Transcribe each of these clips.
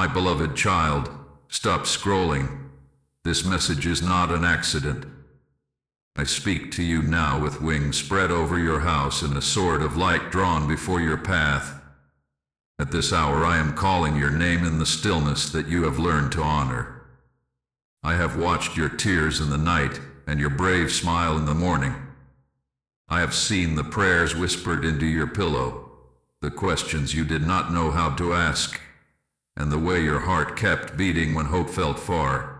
My beloved child, stop scrolling. This message is not an accident. I speak to you now with wings spread over your house and a sword of light drawn before your path. At this hour I am calling your name in the stillness that you have learned to honor. I have watched your tears in the night and your brave smile in the morning. I have seen the prayers whispered into your pillow, the questions you did not know how to ask, and the way your heart kept beating when hope felt far.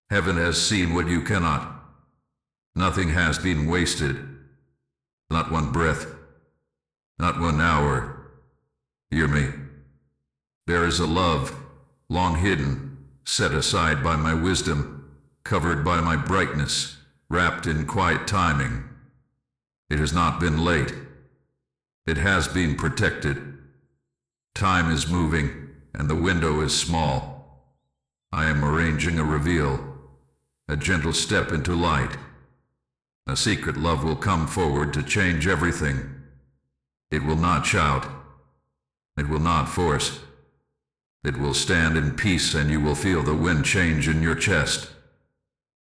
Heaven has seen what you cannot. Nothing has been wasted. Not one breath. Not 1 hour. Hear me. There is a love, long hidden, set aside by my wisdom, covered by my brightness, wrapped in quiet timing. It has not been late. It has been protected. Time is moving, and the window is small. I am arranging a reveal, a gentle step into light. A secret love will come forward to change everything. It will not shout. It will not force. It will stand in peace, and you will feel the wind change in your chest.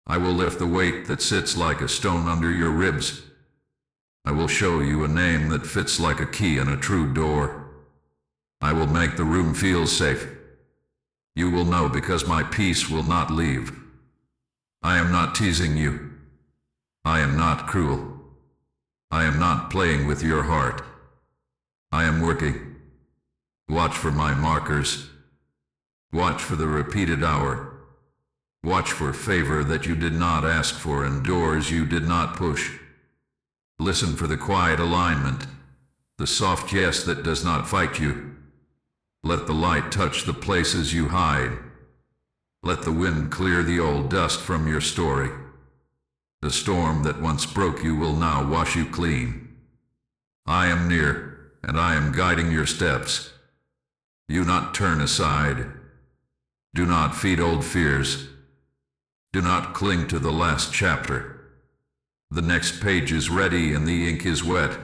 I will lift the weight that sits like a stone under your ribs. I will show you a name that fits like a key in a true door. I will make the room feel safe. You will know because my peace will not leave. I am not teasing you. I am not cruel. I am not playing with your heart. I am working. Watch for my markers. Watch for the repeated hour. Watch for favor that you did not ask for and doors you did not push. Listen for the quiet alignment, the soft yes that does not fight you. Let the light touch the places you hide. Let the wind clear the old dust from your story. The storm that once broke you will now wash you clean. I am near, and I am guiding your steps. Do not turn aside. Do not feed old fears. Do not cling to the last chapter. The next page is ready and the ink is wet,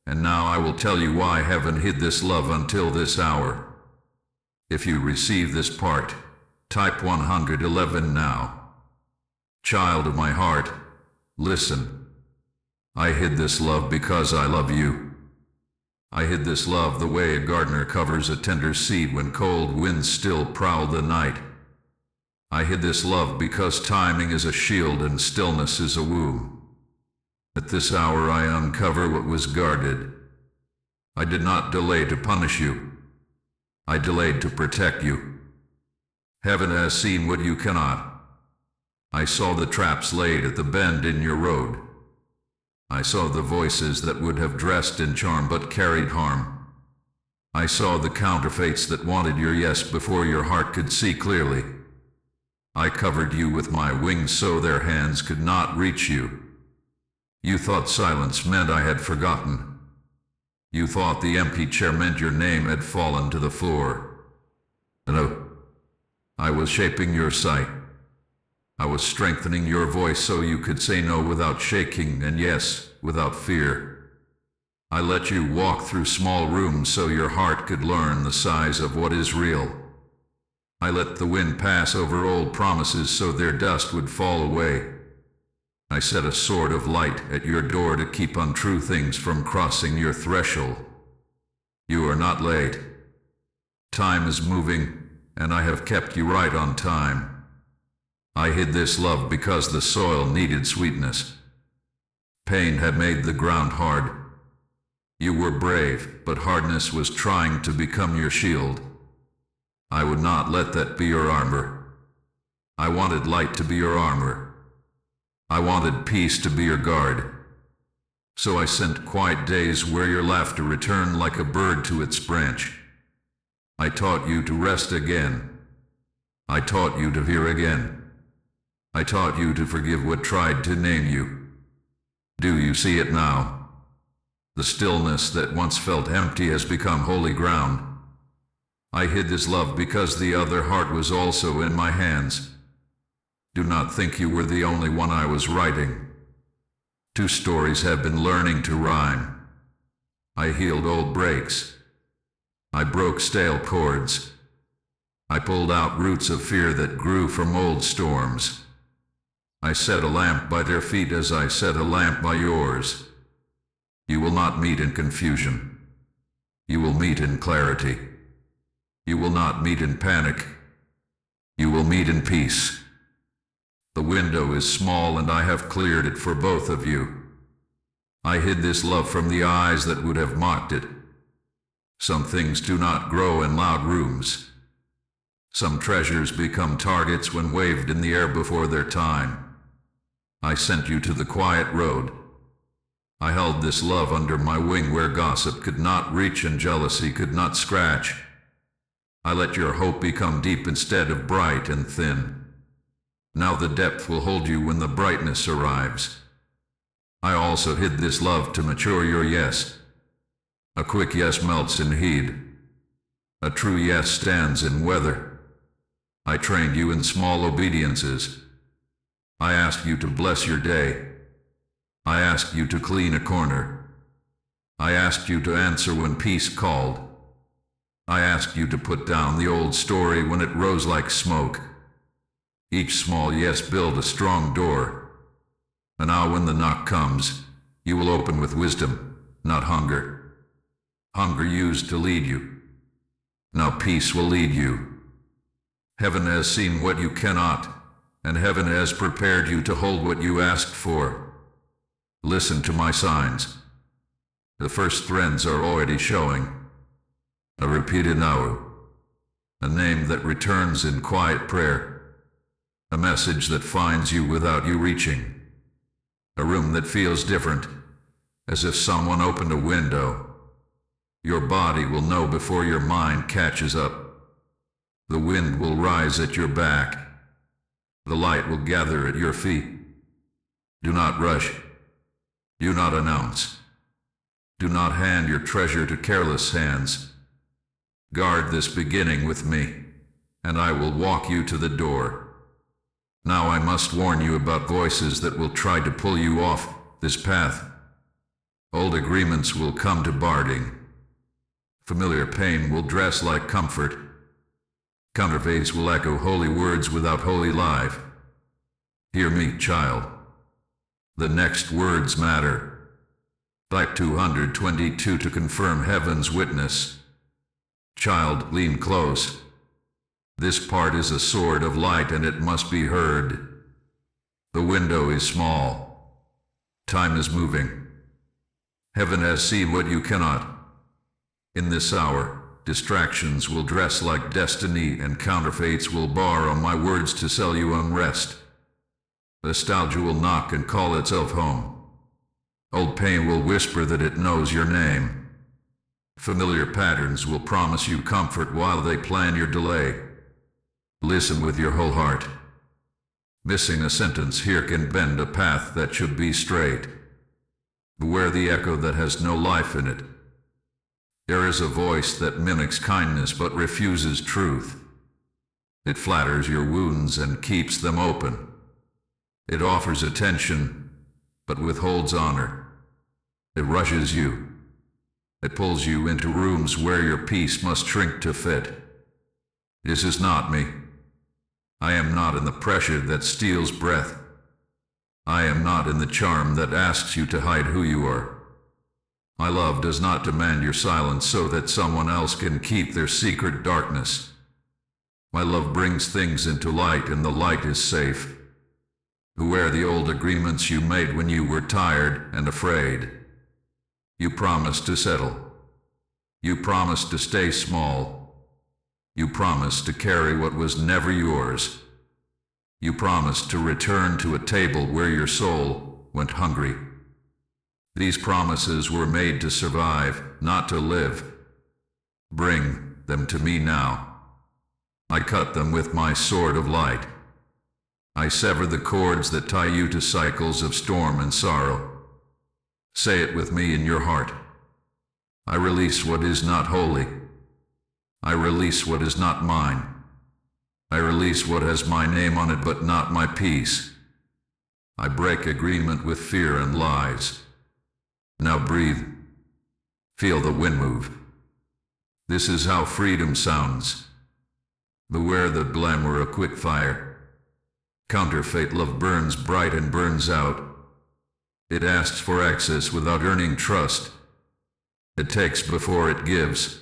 and now I will tell you why heaven hid this love until this hour. If you receive this part, type 111 now. Child of my heart, listen. I hid this love because I love you. I hid this love the way a gardener covers a tender seed when cold winds still prowl the night. I hid this love because timing is a shield and stillness is a womb. At this hour I uncover what was guarded. I did not delay to punish you. I delayed to protect you. Heaven has seen what you cannot. I saw the traps laid at the bend in your road. I saw the voices that would have dressed in charm but carried harm. I saw the counterfeits that wanted your yes before your heart could see clearly. I covered you with my wings so their hands could not reach you. You thought silence meant I had forgotten. You thought the empty chair meant your name had fallen to the floor. No, I was shaping your sight. I was strengthening your voice so you could say no without shaking and yes without fear. I let you walk through small rooms so your heart could learn the size of what is real. I let the wind pass over old promises so their dust would fall away. I set a sword of light at your door to keep untrue things from crossing your threshold. You are not late. Time is moving, and I have kept you right on time. I hid this love because the soil needed sweetness. Pain had made the ground hard. You were brave, but hardness was trying to become your shield. I would not let that be your armor. I wanted light to be your armor. I wanted peace to be your guard. So I sent quiet days where your laughter returned like a bird to its branch. I taught you to rest again. I taught you to hear again. I taught you to forgive what tried to name you. Do you see it now? The stillness that once felt empty has become holy ground. I hid this love because the other heart was also in my hands. Do not think you were the only one I was writing. 2 stories have been learning to rhyme. I healed old breaks. I broke stale chords. I pulled out roots of fear that grew from old storms. I set a lamp by their feet as I set a lamp by yours. You will not meet in confusion. You will meet in clarity. You will not meet in panic. You will meet in peace. The window is small and I have cleared it for both of you. I hid this love from the eyes that would have mocked it. Some things do not grow in loud rooms. Some treasures become targets when waved in the air before their time. I sent you to the quiet road. I held this love under my wing where gossip could not reach and jealousy could not scratch. I let your hope become deep instead of bright and thin. Now the depth will hold you when the brightness arrives. I also hid this love to mature your yes. A quick yes melts in heat. A true yes stands in weather. I trained you in small obediences. I asked you to bless your day. I asked you to clean a corner. I asked you to answer when peace called. I asked you to put down the old story when it rose like smoke. Each small yes built a strong door. And now when the knock comes, you will open with wisdom, not hunger. Hunger used to lead you. Now peace will lead you. Heaven has seen what you cannot, and heaven has prepared you to hold what you asked for. Listen to my signs. The first threads are already showing. A repeated now. A name that returns in quiet prayer. A message that finds you without you reaching. A room that feels different, as if someone opened a window. Your body will know before your mind catches up. The wind will rise at your back. The light will gather at your feet. Do not rush. Do not announce. Do not hand your treasure to careless hands. Guard this beginning with me, and I will walk you to the door. Now I must warn you about voices that will try to pull you off this path. Old agreements will come to barding. Familiar pain will dress like comfort. Counterfeits will echo holy words without holy life. Hear me, child. The next words matter. Type 222 to confirm heaven's witness. Child, lean close. This part is a sword of light and it must be heard. The window is small. Time is moving. Heaven has seen what you cannot. In this hour, distractions will dress like destiny and counterfeits will borrow my words to sell you unrest. Nostalgia will knock and call itself home. Old pain will whisper that it knows your name. Familiar patterns will promise you comfort while they plan your delay. Listen with your whole heart. Missing a sentence here can bend a path that should be straight. Beware the echo that has no life in it. There is a voice that mimics kindness but refuses truth. It flatters your wounds and keeps them open. It offers attention, but withholds honor. It rushes you. It pulls you into rooms where your peace must shrink to fit. This is not me. I am not in the pressure that steals breath. I am not in the charm that asks you to hide who you are. My love does not demand your silence so that someone else can keep their secret darkness. My love brings things into light and the light is safe. Beware the old agreements you made when you were tired and afraid. You promised to settle. You promised to stay small. You promised to carry what was never yours. You promised to return to a table where your soul went hungry. These promises were made to survive, not to live. Bring them to me now. I cut them with my sword of light. I sever the cords that tie you to cycles of storm and sorrow. Say it with me in your heart. I release what is not holy. I release what is not mine. I release what has my name on it but not my peace. I break agreement with fear and lies. Now breathe. Feel the wind move. This is how freedom sounds. Beware the glamour of quick fire. Counterfeit love burns bright and burns out. It asks for access without earning trust. It takes before it gives.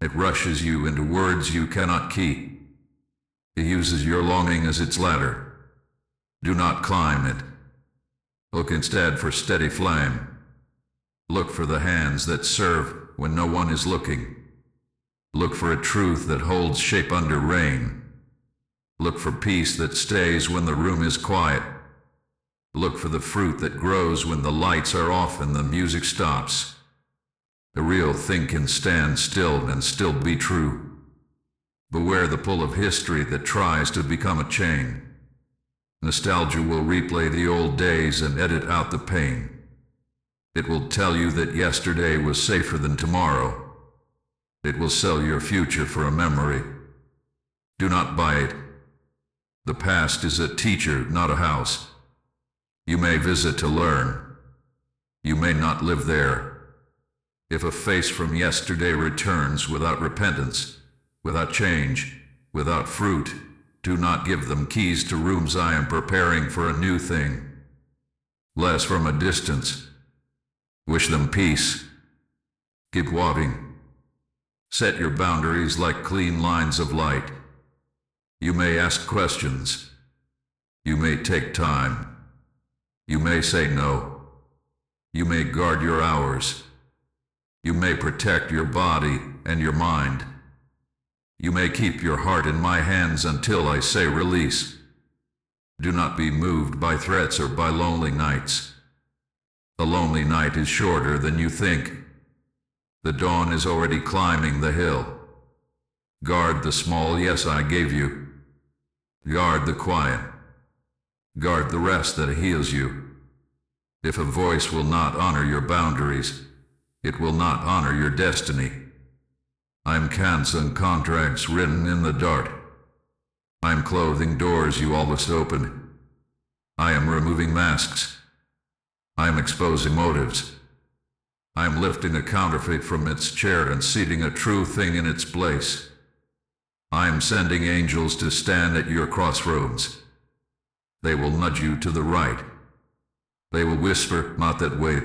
It rushes you into words you cannot keep. It uses your longing as its ladder. Do not climb it. Look instead for steady flame. Look for the hands that serve when no one is looking. Look for a truth that holds shape under rain. Look for peace that stays when the room is quiet. Look for the fruit that grows when the lights are off and the music stops. The real thing can stand still and still be true. Beware the pull of history that tries to become a chain. Nostalgia will replay the old days and edit out the pain. It will tell you that yesterday was safer than tomorrow. It will sell your future for a memory. Do not buy it. The past is a teacher, not a house. You may visit to learn. You may not live there. If a face from yesterday returns without repentance, without change, without fruit, do not give them keys to rooms I am preparing for a new thing. Bless from a distance. Wish them peace. Keep walking. Set your boundaries like clean lines of light. You may ask questions. You may take time. You may say no. You may guard your hours. You may protect your body and your mind. You may keep your heart in my hands until I say release. Do not be moved by threats or by lonely nights. The lonely night is shorter than you think. The dawn is already climbing the hill. Guard the small yes I gave you. Guard the quiet. Guard the rest that heals you. If a voice will not honor your boundaries, it will not honor your destiny. I'm canceling contracts written in the dart. I'm closing doors you always opened. I am removing masks. I am exposing motives. I am lifting a counterfeit from its chair and seating a true thing in its place. I am sending angels to stand at your crossroads. They will nudge you to the right. They will whisper, not that way.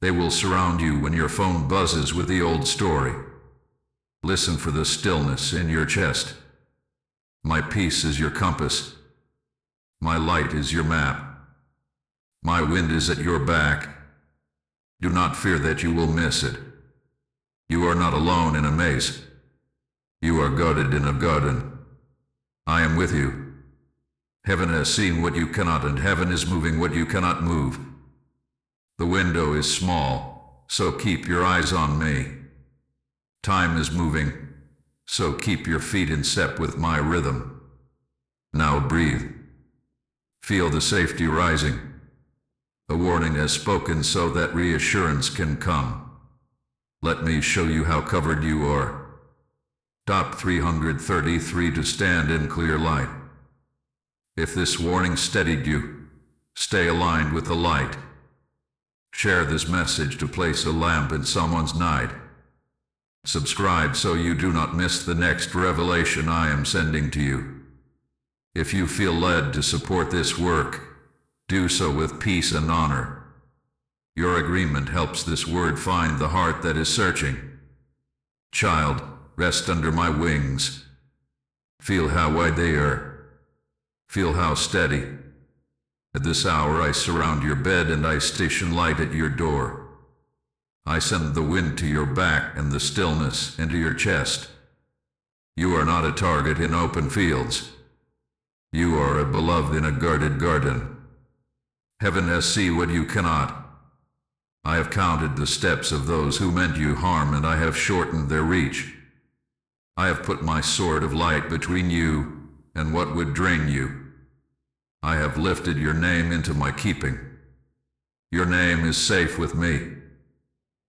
They will surround you when your phone buzzes with the old story. Listen for the stillness in your chest. My peace is your compass. My light is your map. My wind is at your back. Do not fear that you will miss it. You are not alone in a maze. You are guarded in a garden. I am with you. Heaven has seen what you cannot, and heaven is moving what you cannot move. The window is small, so keep your eyes on me. Time is moving, so keep your feet in step with my rhythm. Now breathe. Feel the safety rising. A warning has spoken so that reassurance can come. Let me show you how covered you are. Top 333 to stand in clear light. If this warning steadied you, stay aligned with the light. Share this message to place a lamp in someone's night. Subscribe so you do not miss the next revelation I am sending to you. If you feel led to support this work, do so with peace and honor. Your agreement helps this word find the heart that is searching. Child, rest under my wings. Feel how wide they are. Feel how steady. At this hour I surround your bed and I station light at your door. I send the wind to your back and the stillness into your chest. You are not a target in open fields. You are a beloved in a guarded garden. Heaven has seen what you cannot. I have counted the steps of those who meant you harm, and I have shortened their reach. I have put my sword of light between you and what would drain you. I have lifted your name into my keeping. Your name is safe with me.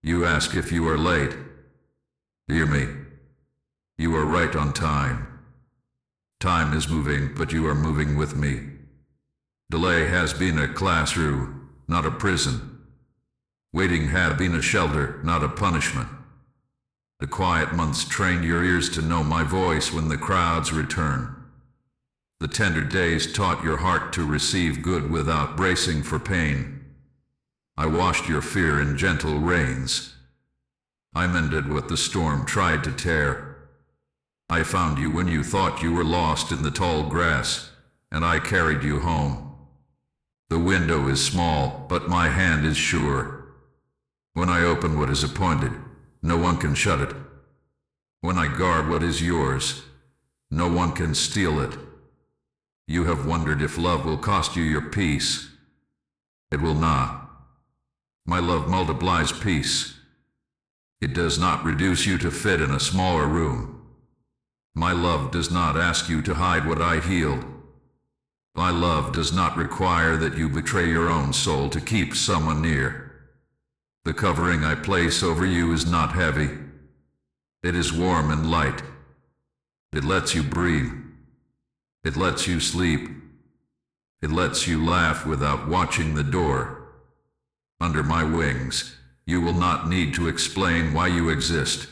You ask if you are late. Hear me. You are right on time. Time is moving, but you are moving with me. Delay has been a classroom, not a prison. Waiting had been a shelter, not a punishment. The quiet months trained your ears to know my voice when the crowds return. The tender days taught your heart to receive good without bracing for pain. I washed your fear in gentle rains. I mended what the storm tried to tear. I found you when you thought you were lost in the tall grass, and I carried you home. The window is small, but my hand is sure. When I open what is appointed, no one can shut it. When I guard what is yours, no one can steal it. You have wondered if love will cost you your peace. It will not. My love multiplies peace. It does not reduce you to fit in a smaller room. My love does not ask you to hide what I healed. My love does not require that you betray your own soul to keep someone near. The covering I place over you is not heavy. It is warm and light. It lets you breathe. It lets you sleep. It lets you laugh without watching the door. Under my wings, you will not need to explain why you exist.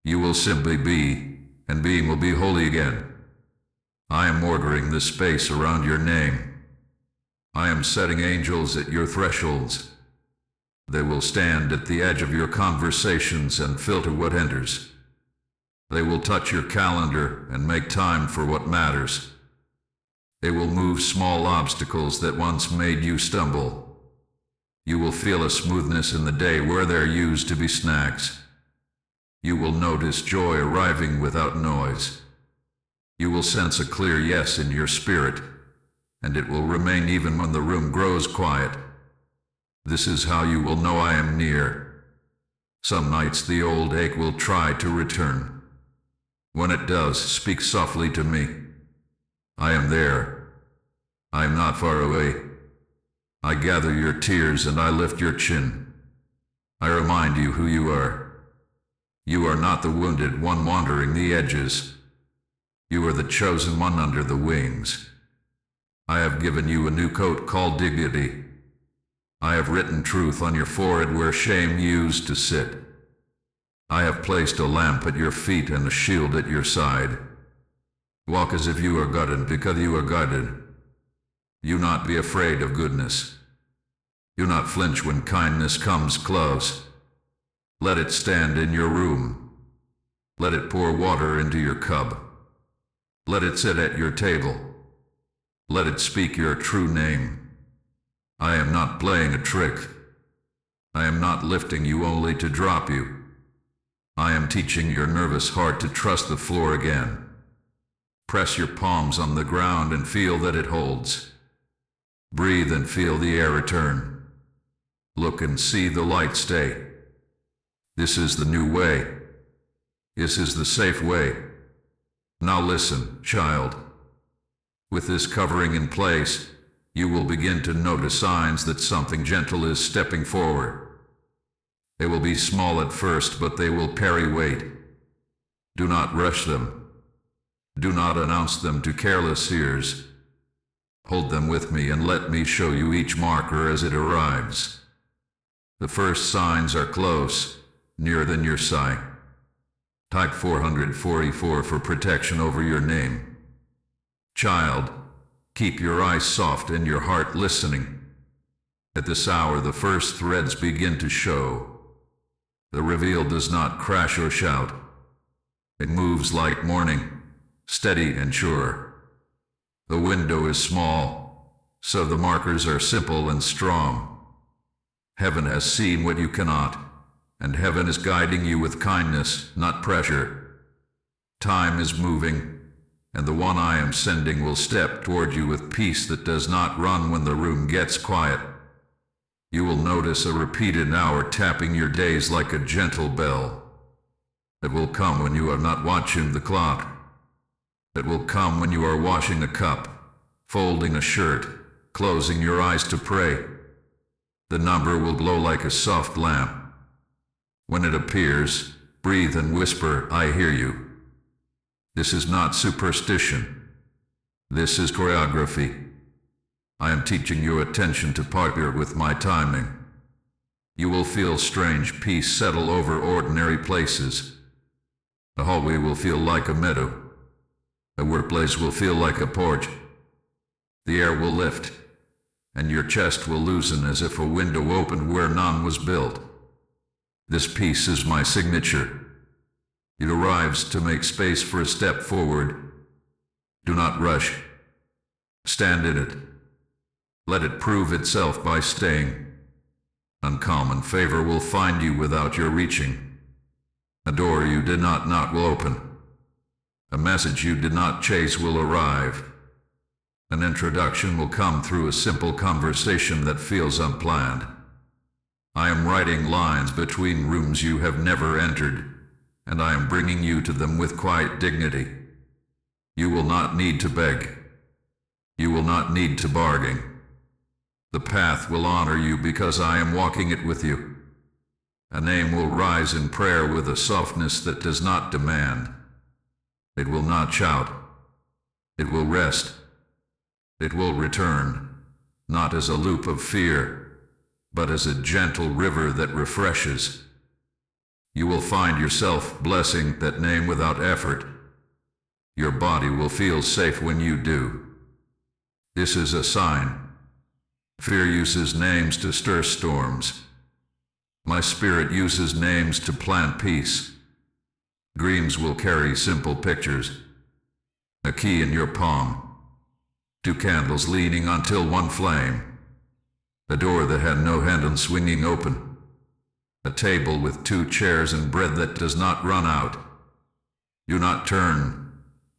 You will simply be, and being will be holy again. I am ordering the space around your name. I am setting angels at your thresholds. They will stand at the edge of your conversations and filter what enters. They will touch your calendar and make time for what matters. They will move small obstacles that once made you stumble. You will feel a smoothness in the day where there used to be snags. You will notice joy arriving without noise. You will sense a clear yes in your spirit, and it will remain even when the room grows quiet. This is how you will know I am near. Some nights the old ache will try to return. When it does, speak softly to me. I am there. I am not far away. I gather your tears and I lift your chin. I remind you who you are. You are not the wounded one wandering the edges. You are the chosen one under the wings. I have given you a new coat called dignity. I have written truth on your forehead where shame used to sit. I have placed a lamp at your feet and a shield at your side. Walk as if you are guided because you are guided. You not be afraid of goodness. You not flinch when kindness comes close. Let it stand in your room. Let it pour water into your cup. Let it sit at your table. Let it speak your true name. I am not playing a trick. I am not lifting you only to drop you. I am teaching your nervous heart to trust the floor again. Press your palms on the ground and feel that it holds. Breathe and feel the air return. Look and see the light stay. This is the new way. This is the safe way. Now listen, child. With this covering in place, you will begin to notice signs that something gentle is stepping forward. They will be small at first, but they will carry weight. Do not rush them. Do not announce them to careless ears. Hold them with me and let me show you each marker as it arrives. The first signs are close, nearer than your sight. Type 444 for protection over your name. Child, keep your eyes soft and your heart listening. At this hour the first threads begin to show. The reveal does not crash or shout. It moves like morning, steady and sure. The window is small, so the markers are simple and strong. Heaven has seen what you cannot, and heaven is guiding you with kindness, not pressure. Time is moving, and the one I am sending will step toward you with peace that does not run when the room gets quiet. You will notice a repeated hour tapping your days like a gentle bell. It will come when you are not watching the clock. It will come when you are washing a cup, folding a shirt, closing your eyes to pray. The number will glow like a soft lamp. When it appears, breathe and whisper, I hear you. This is not superstition. This is choreography. I am teaching your attention to partner with my timing. You will feel strange peace settle over ordinary places. The hallway will feel like a meadow. The workplace will feel like a porch. The air will lift, and your chest will loosen as if a window opened where none was built. This peace is my signature. It arrives to make space for a step forward. Do not rush. Stand in it. Let it prove itself by staying. Uncommon favor will find you without your reaching. A door you did not knock will open. A message you did not chase will arrive. An introduction will come through a simple conversation that feels unplanned. I am writing lines between rooms you have never entered, and I am bringing you to them with quiet dignity. You will not need to beg. You will not need to bargain. The path will honor you because I am walking it with you. A name will rise in prayer with a softness that does not demand. It will not shout. It will rest. It will return, not as a loop of fear, but as a gentle river that refreshes. You will find yourself blessing that name without effort. Your body will feel safe when you do. This is a sign. Fear uses names to stir storms. My spirit uses names to plant peace. Dreams will carry simple pictures. A key in your palm. 2 candles leaning until one flame. A door that had no handle swinging open. A table with 2 chairs and bread that does not run out. Do not turn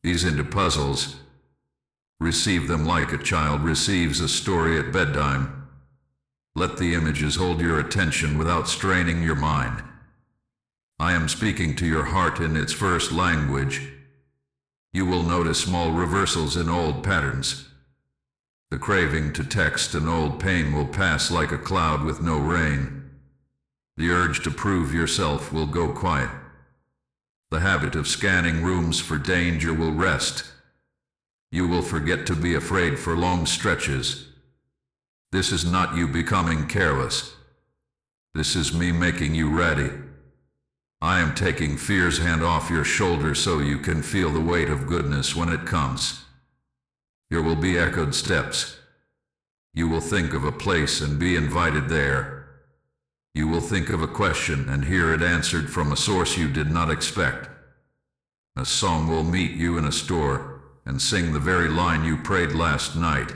these into puzzles. Receive them like a child receives a story at bedtime. Let the images hold your attention without straining your mind. I am speaking to your heart in its first language. You will notice small reversals in old patterns. The craving to text an old pain will pass like a cloud with no rain. The urge to prove yourself will go quiet. The habit of scanning rooms for danger will rest. You will forget to be afraid for long stretches. This is not you becoming careless. This is me making you ready. I am taking fear's hand off your shoulder so you can feel the weight of goodness when it comes. There will be echoed steps. You will think of a place and be invited there. You will think of a question and hear it answered from a source you did not expect. A song will meet you in a store and sing the very line you prayed last night.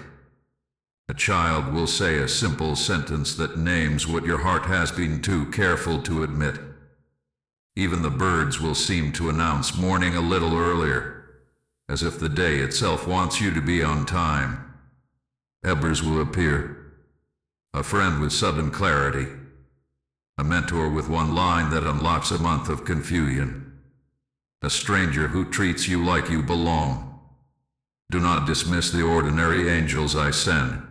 A child will say a simple sentence that names what your heart has been too careful to admit. Even the birds will seem to announce morning a little earlier, as if the day itself wants you to be on time. Ebbers will appear, a friend with sudden clarity, a mentor with one line that unlocks a month of confusion, a stranger who treats you like you belong. Do not dismiss the ordinary angels I send.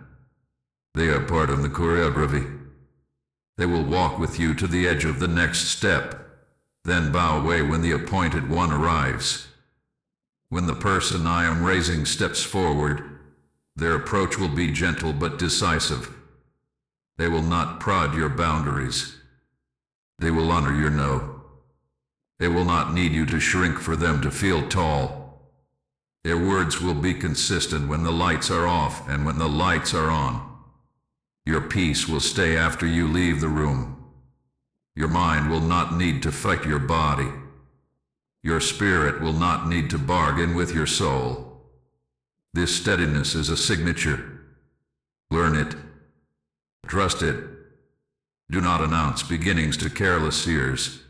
They are part of the choreography. They will walk with you to the edge of the next step, then bow away when the appointed one arrives. When the person I am raising steps forward, their approach will be gentle but decisive. They will not prod your boundaries. They will honor your no. They will not need you to shrink for them to feel tall. Their words will be consistent when the lights are off and when the lights are on. Your peace will stay after you leave the room. Your mind will not need to fight your body. Your spirit will not need to bargain with your soul. This steadiness is a signature. Learn it. Trust it. Do not announce beginnings to careless ears.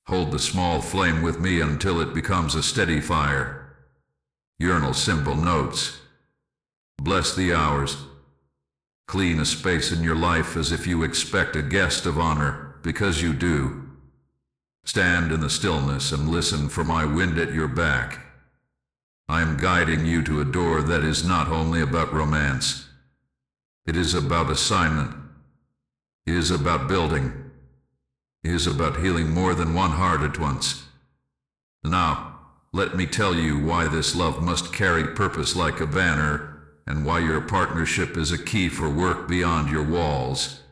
Hold the small flame with me until it becomes a steady fire. Urinal simple notes. Bless the hours. Clean a space in your life as if you expect a guest of honor, because you do. Stand in the stillness and listen for my wind at your back. I am guiding you to a door that is not only about romance. It is about assignment. It is about building. It is about healing more than one heart at once. Now, let me tell you why this love must carry purpose like a banner, and why your partnership is a key for work beyond your walls.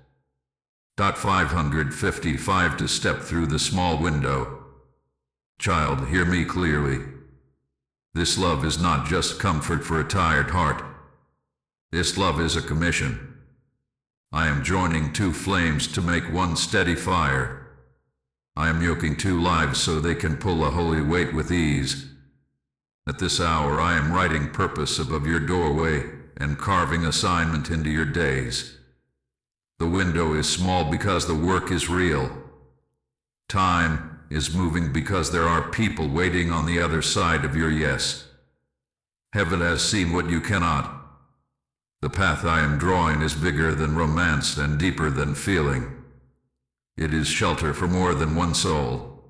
555 to step through the small window. Child, hear me clearly. This love is not just comfort for a tired heart. This love is a commission. I am joining two flames to make one steady fire. I am yoking two lives so they can pull a holy weight with ease. At this hour I am writing purpose above your doorway and carving assignment into your days. The window is small because the work is real. Time is moving because there are people waiting on the other side of your yes. Heaven has seen what you cannot. The path I am drawing is bigger than romance and deeper than feeling. It is shelter for more than one soul.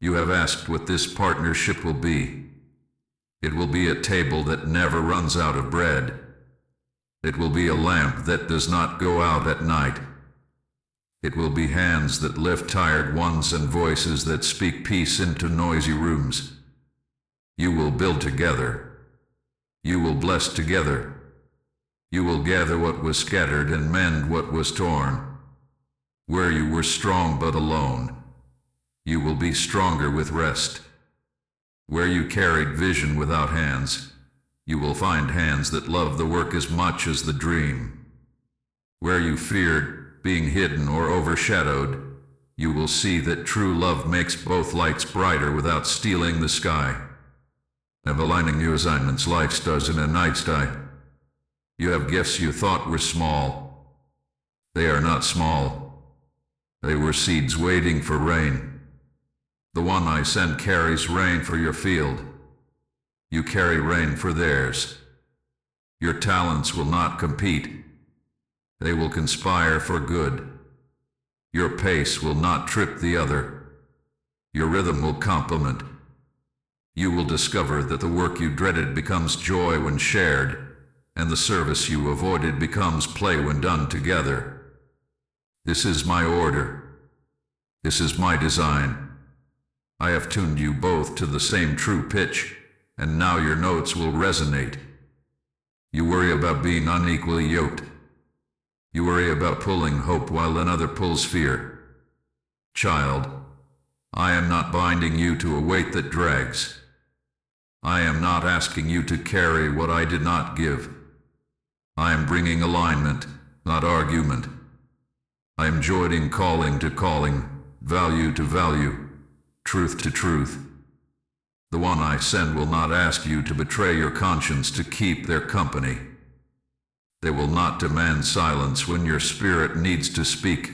You have asked what this partnership will be. It will be a table that never runs out of bread. It will be a lamp that does not go out at night. It will be hands that lift tired ones and voices that speak peace into noisy rooms. You will build together. You will bless together. You will gather what was scattered and mend what was torn. Where you were strong but alone, you will be stronger with rest. Where you carried vision without hands, you will find hands that love the work as much as the dream. Where you feared being hidden or overshadowed, you will see that true love makes both lights brighter without stealing the sky. Of aligning new assignments, life stars in a night sky. You have gifts you thought were small. They are not small. They were seeds waiting for rain. The one I send carries rain for your field. You carry rain for theirs. Your talents will not compete. They will conspire for good. Your pace will not trip the other. Your rhythm will complement. You will discover that the work you dreaded becomes joy when shared, and the service you avoided becomes play when done together. This is my order. This is my design. I have tuned you both to the same true pitch, and now your notes will resonate. You worry about being unequally yoked. You worry about pulling hope while another pulls fear. Child, I am not binding you to a weight that drags. I am not asking you to carry what I did not give. I am bringing alignment, not argument. I am joining calling to calling, value to value, truth to truth. The one I send will not ask you to betray your conscience to keep their company. They will not demand silence when your spirit needs to speak.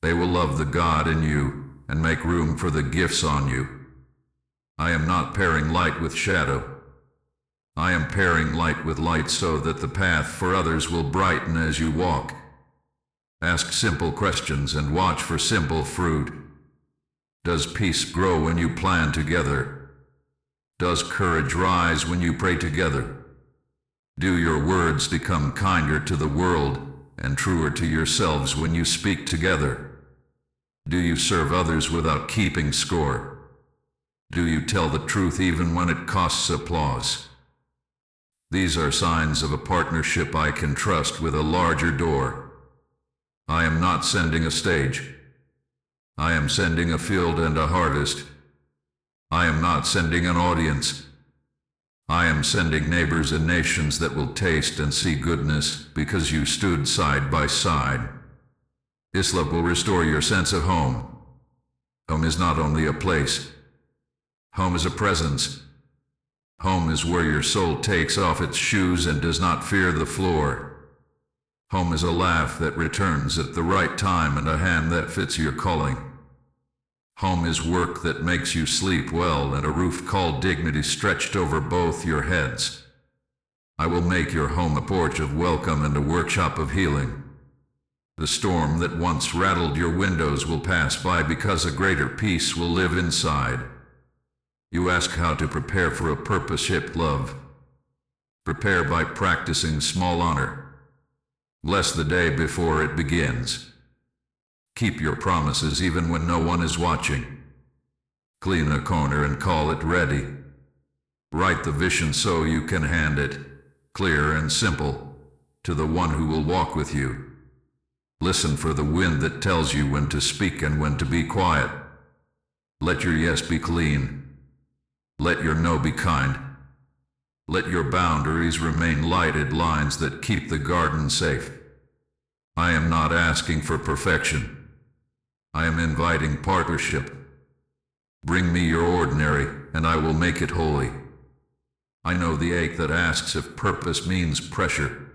They will love the God in you and make room for the gifts on you. I am not pairing light with shadow. I am pairing light with light so that the path for others will brighten as you walk. Ask simple questions and watch for simple fruit. Does peace grow when you plan together? Does courage rise when you pray together? Do your words become kinder to the world and truer to yourselves when you speak together? Do you serve others without keeping score? Do you tell the truth even when it costs applause? These are signs of a partnership I can trust with a larger door. I am not sending a stage. I am sending a field and a harvest. I am not sending an audience. I am sending neighbors and nations that will taste and see goodness because you stood side by side. This love will restore your sense of home. Home is not only a place. Home is a presence. Home is where your soul takes off its shoes and does not fear the floor. Home is a laugh that returns at the right time and a hand that fits your calling. Home is work that makes you sleep well and a roof called dignity stretched over both your heads. I will make your home a porch of welcome and a workshop of healing. The storm that once rattled your windows will pass by because a greater peace will live inside. You ask how to prepare for a purpose-shaped love. Prepare by practicing small honor. Bless the day before it begins. Keep your promises even when no one is watching. Clean a corner and call it ready. Write the vision so you can hand it, clear and simple, to the one who will walk with you. Listen for the wind that tells you when to speak and when to be quiet. Let your yes be clean. Let your no be kind. Let your boundaries remain lighted lines that keep the garden safe. I am not asking for perfection. I am inviting partnership. Bring me your ordinary, and I will make it holy. I know the ache that asks if purpose means pressure.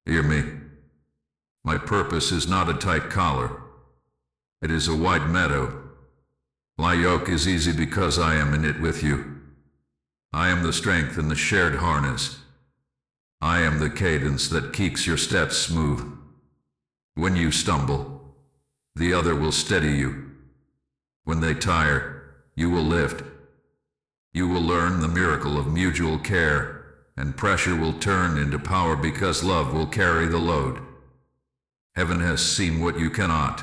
Hear me. My purpose is not a tight collar. It is a wide meadow. My yoke is easy because I am in it with you. I am the strength in the shared harness. I am the cadence that keeps your steps smooth. When you stumble, the other will steady you. When they tire, you will lift. You will learn the miracle of mutual care, and pressure will turn into power because love will carry the load. Heaven has seen what you cannot,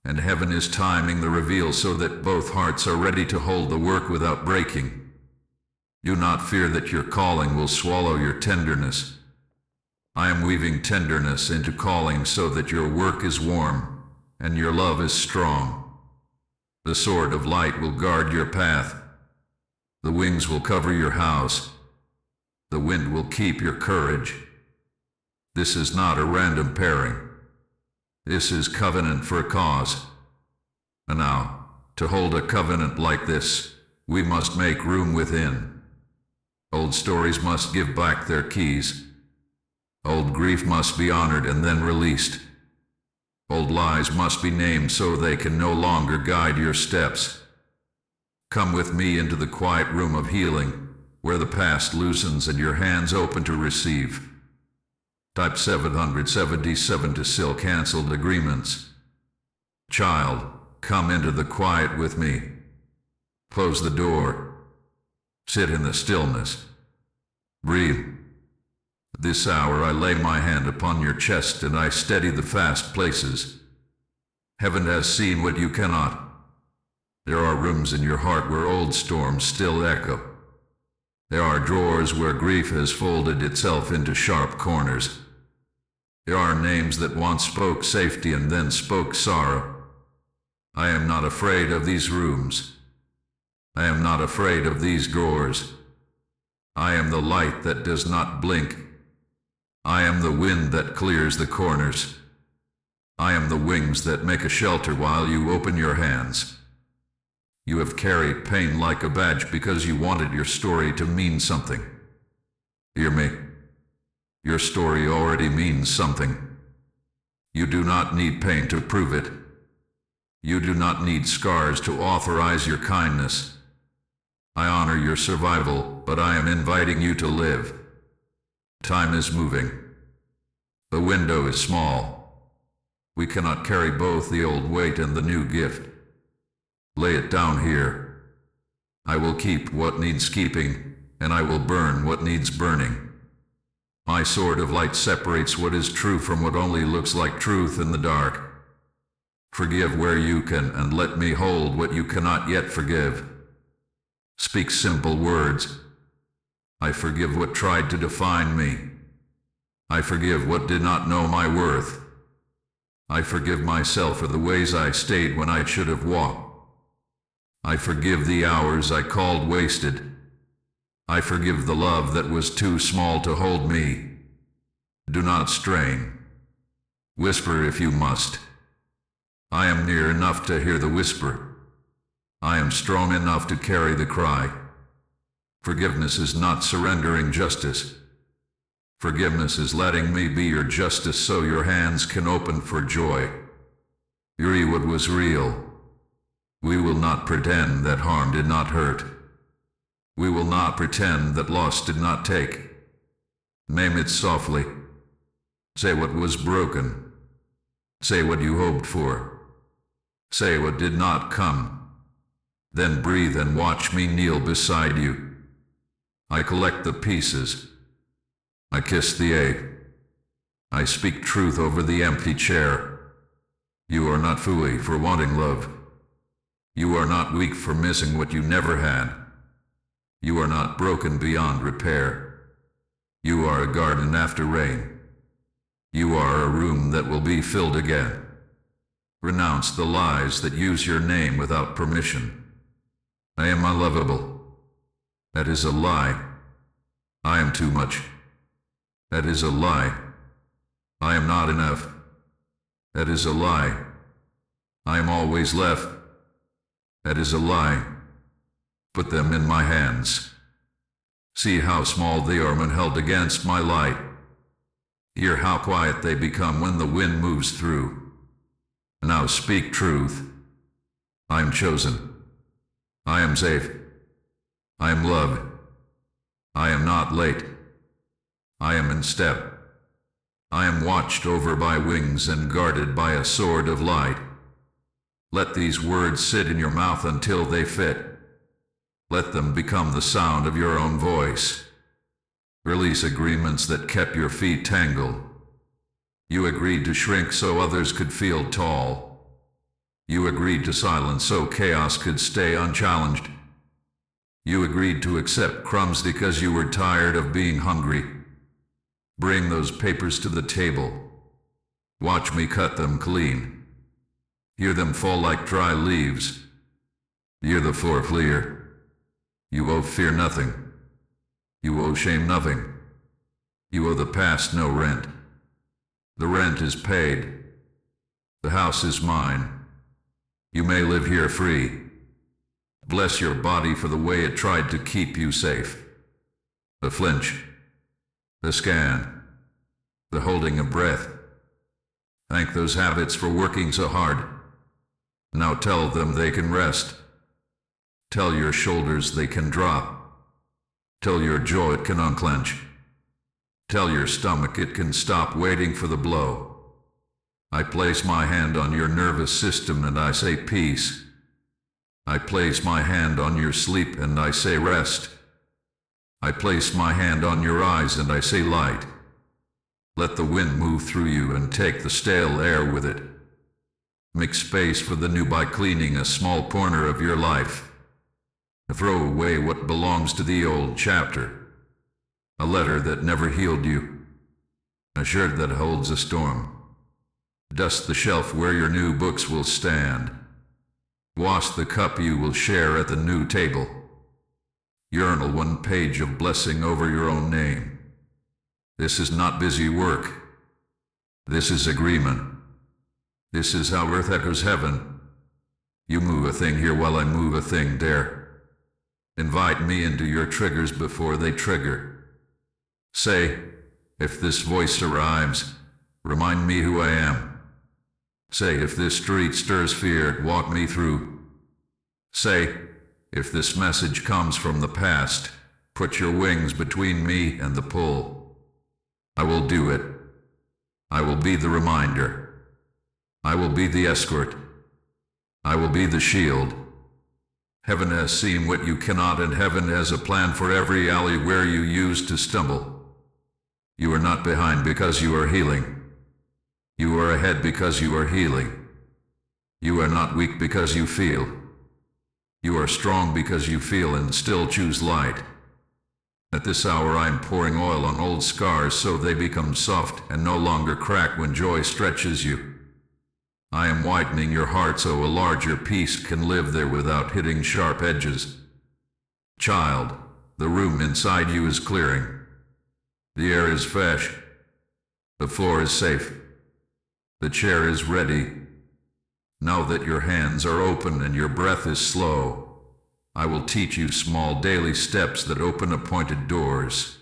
and heaven is timing the reveal so that both hearts are ready to hold the work without breaking. Do not fear that your calling will swallow your tenderness. I am weaving tenderness into calling so that your work is warm, and your love is strong. The sword of light will guard your path. The wings will cover your house. The wind will keep your courage. This is not a random pairing. This is covenant for a cause. And now, to hold a covenant like this, we must make room within. Old stories must give back their keys. Old grief must be honored and then released. Old lies must be named so they can no longer guide your steps. Come with me into the quiet room of healing, where the past loosens and your hands open to receive. Type 777 to seal canceled agreements. Child, come into the quiet with me. Close the door. Sit in the stillness. Breathe. This hour I lay my hand upon your chest and I steady the fast places. Heaven has seen what you cannot. There are rooms in your heart where old storms still echo. There are drawers where grief has folded itself into sharp corners. There are names that once spoke safety and then spoke sorrow. I am not afraid of these rooms. I am not afraid of these drawers. I am the light that does not blink. I am the wind that clears the corners. I am the wings that make a shelter while you open your hands. You have carried pain like a badge because you wanted your story to mean something. Hear me. Your story already means something. You do not need pain to prove it. You do not need scars to authorize your kindness. I honor your survival, but I am inviting you to live. Time is moving. The window is small. We cannot carry both the old weight and the new gift. Lay it down here. I will keep what needs keeping, and I will burn what needs burning. My sword of light separates what is true from what only looks like truth in the dark. Forgive where you can, and let me hold what you cannot yet forgive. Speak simple words. I forgive what tried to define me. I forgive what did not know my worth. I forgive myself for the ways I stayed when I should have walked. I forgive the hours I called wasted. I forgive the love that was too small to hold me. Do not strain. Whisper if you must. I am near enough to hear the whisper. I am strong enough to carry the cry. Forgiveness is not surrendering justice. Forgiveness is letting me be your justice so your hands can open for joy. What was real. We will not pretend that harm did not hurt. We will not pretend that loss did not take. Name it softly. Say what was broken. Say what you hoped for. Say what did not come. Then breathe and watch me kneel beside you. I collect the pieces. I kiss the ache. I speak truth over the empty chair. You are not fooey for wanting love. You are not weak for missing what you never had. You are not broken beyond repair. You are a garden after rain. You are a room that will be filled again. Renounce the lies that use your name without permission. I am unlovable. That is a lie. I am too much. That is a lie. I am not enough. That is a lie. I am always left. That is a lie. Put them in my hands. See how small they are when held against my light. Hear how quiet they become when the wind moves through. Now speak truth. I am chosen. I am safe. I am loved. I am not late. I am in step. I am watched over by wings and guarded by a sword of light. Let these words sit in your mouth until they fit. Let them become the sound of your own voice. Release agreements that kept your feet tangled. You agreed to shrink so others could feel tall. You agreed to silence so chaos could stay unchallenged. You agreed to accept crumbs because you were tired of being hungry. Bring those papers to the table. Watch me cut them clean. Hear them fall like dry leaves. Hear the floor clear. You owe fear nothing. You owe shame nothing. You owe the past no rent. The rent is paid. The house is mine. You may live here free. Bless your body for the way it tried to keep you safe. The flinch. The scan. The holding of breath. Thank those habits for working so hard. Now tell them they can rest. Tell your shoulders they can drop. Tell your jaw it can unclench. Tell your stomach it can stop waiting for the blow. I place my hand on your nervous system and I say peace. I place my hand on your sleep and I say rest. I place my hand on your eyes and I say light. Let the wind move through you and take the stale air with it. Make space for the new by cleaning a small corner of your life. Throw away what belongs to the old chapter. A letter that never healed you. A shirt that holds a storm. Dust the shelf where your new books will stand. Wash the cup you will share at the new table. Urinal one page of blessing over your own name. This is not busy work. This is agreement. This is how earth echoes heaven. You move a thing here while I move a thing there. Invite me into your triggers before they trigger. Say, if this voice arrives, remind me who I am. Say, if this street stirs fear, walk me through. Say, if this message comes from the past, put your wings between me and the pull. I will do it. I will be the reminder. I will be the escort. I will be the shield. Heaven has seen what you cannot, and heaven has a plan for every alley where you used to stumble. You are not behind because you are healing. You are ahead because you are healing. You are not weak because you feel. You are strong because you feel and still choose light. At this hour I am pouring oil on old scars so they become soft and no longer crack when joy stretches you. I am whitening your heart so a larger piece can live there without hitting sharp edges. Child, the room inside you is clearing. The air is fresh. The floor is safe. The chair is ready. Now that your hands are open and your breath is slow, I will teach you small daily steps that open appointed doors.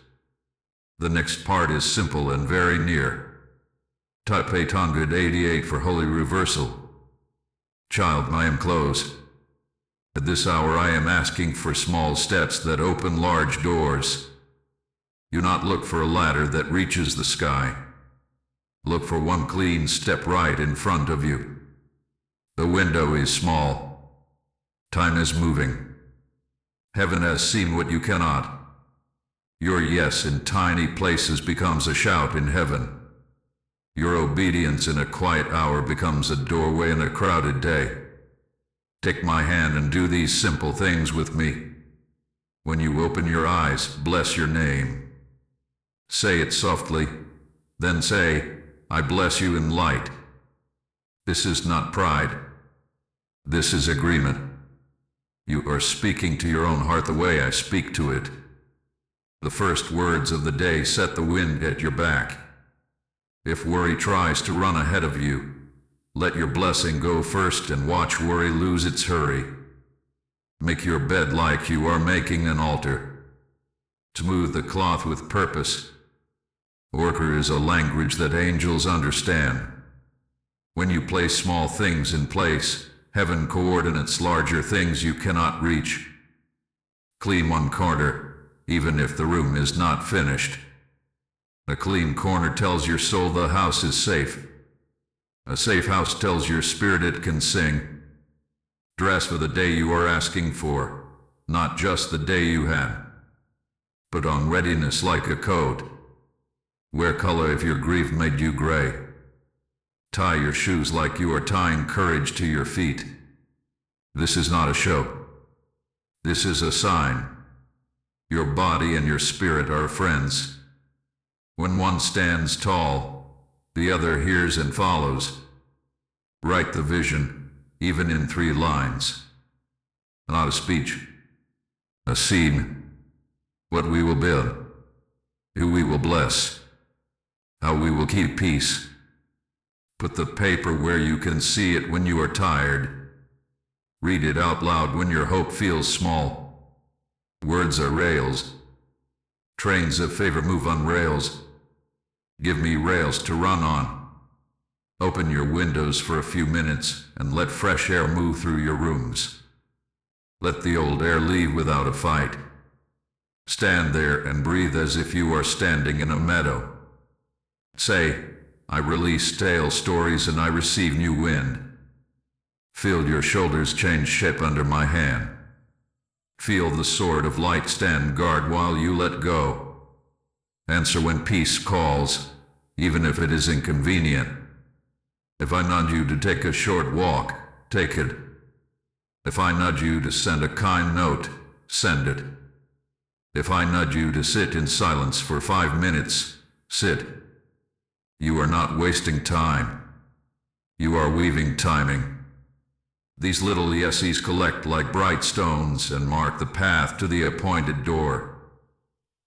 The next part is simple and very near. Type 888 for holy reversal. Child, I am close. At this hour I am asking for small steps that open large doors. Do not look for a ladder that reaches the sky. Look for one clean step right in front of you. The window is small. Time is moving. Heaven has seen what you cannot. Your yes in tiny places becomes a shout in heaven. Your obedience in a quiet hour becomes a doorway in a crowded day. Take my hand and do these simple things with me. When you open your eyes, bless your name. Say it softly, then say, I bless you in light. This is not pride. This is agreement. You are speaking to your own heart the way I speak to it. The first words of the day set the wind at your back. If worry tries to run ahead of you, let your blessing go first and watch worry lose its hurry. Make your bed like you are making an altar. Smooth the cloth with purpose. Order is a language that angels understand. When you place small things in place, heaven coordinates larger things you cannot reach. Clean one corner, even if the room is not finished. A clean corner tells your soul the house is safe. A safe house tells your spirit it can sing. Dress for the day you are asking for, not just the day you had. Put on readiness like a coat. Wear color if your grief made you gray. Tie your shoes like you are tying courage to your feet. This is not a show. This is a sign. Your body and your spirit are friends. When one stands tall, the other hears and follows. Write the vision, even in 3 lines. Not a speech, a scene. What we will build, who we will bless, how we will keep peace. Put the paper where you can see it when you are tired. Read it out loud when your hope feels small. Words are rails. Trains of favor move on rails. Give me rails to run on. Open your windows for a few minutes and let fresh air move through your rooms. Let the old air leave without a fight. Stand there and breathe as if you are standing in a meadow. Say, I release stale stories and I receive new wind. Feel your shoulders change shape under my hand. Feel the sword of light stand guard while you let go. Answer when peace calls, even if it is inconvenient. If I nudge you to take a short walk, take it. If I nudge you to send a kind note, send it. If I nudge you to sit in silence for 5 minutes, sit. You are not wasting time. You are weaving timing. These little yeses collect like bright stones and mark the path to the appointed door.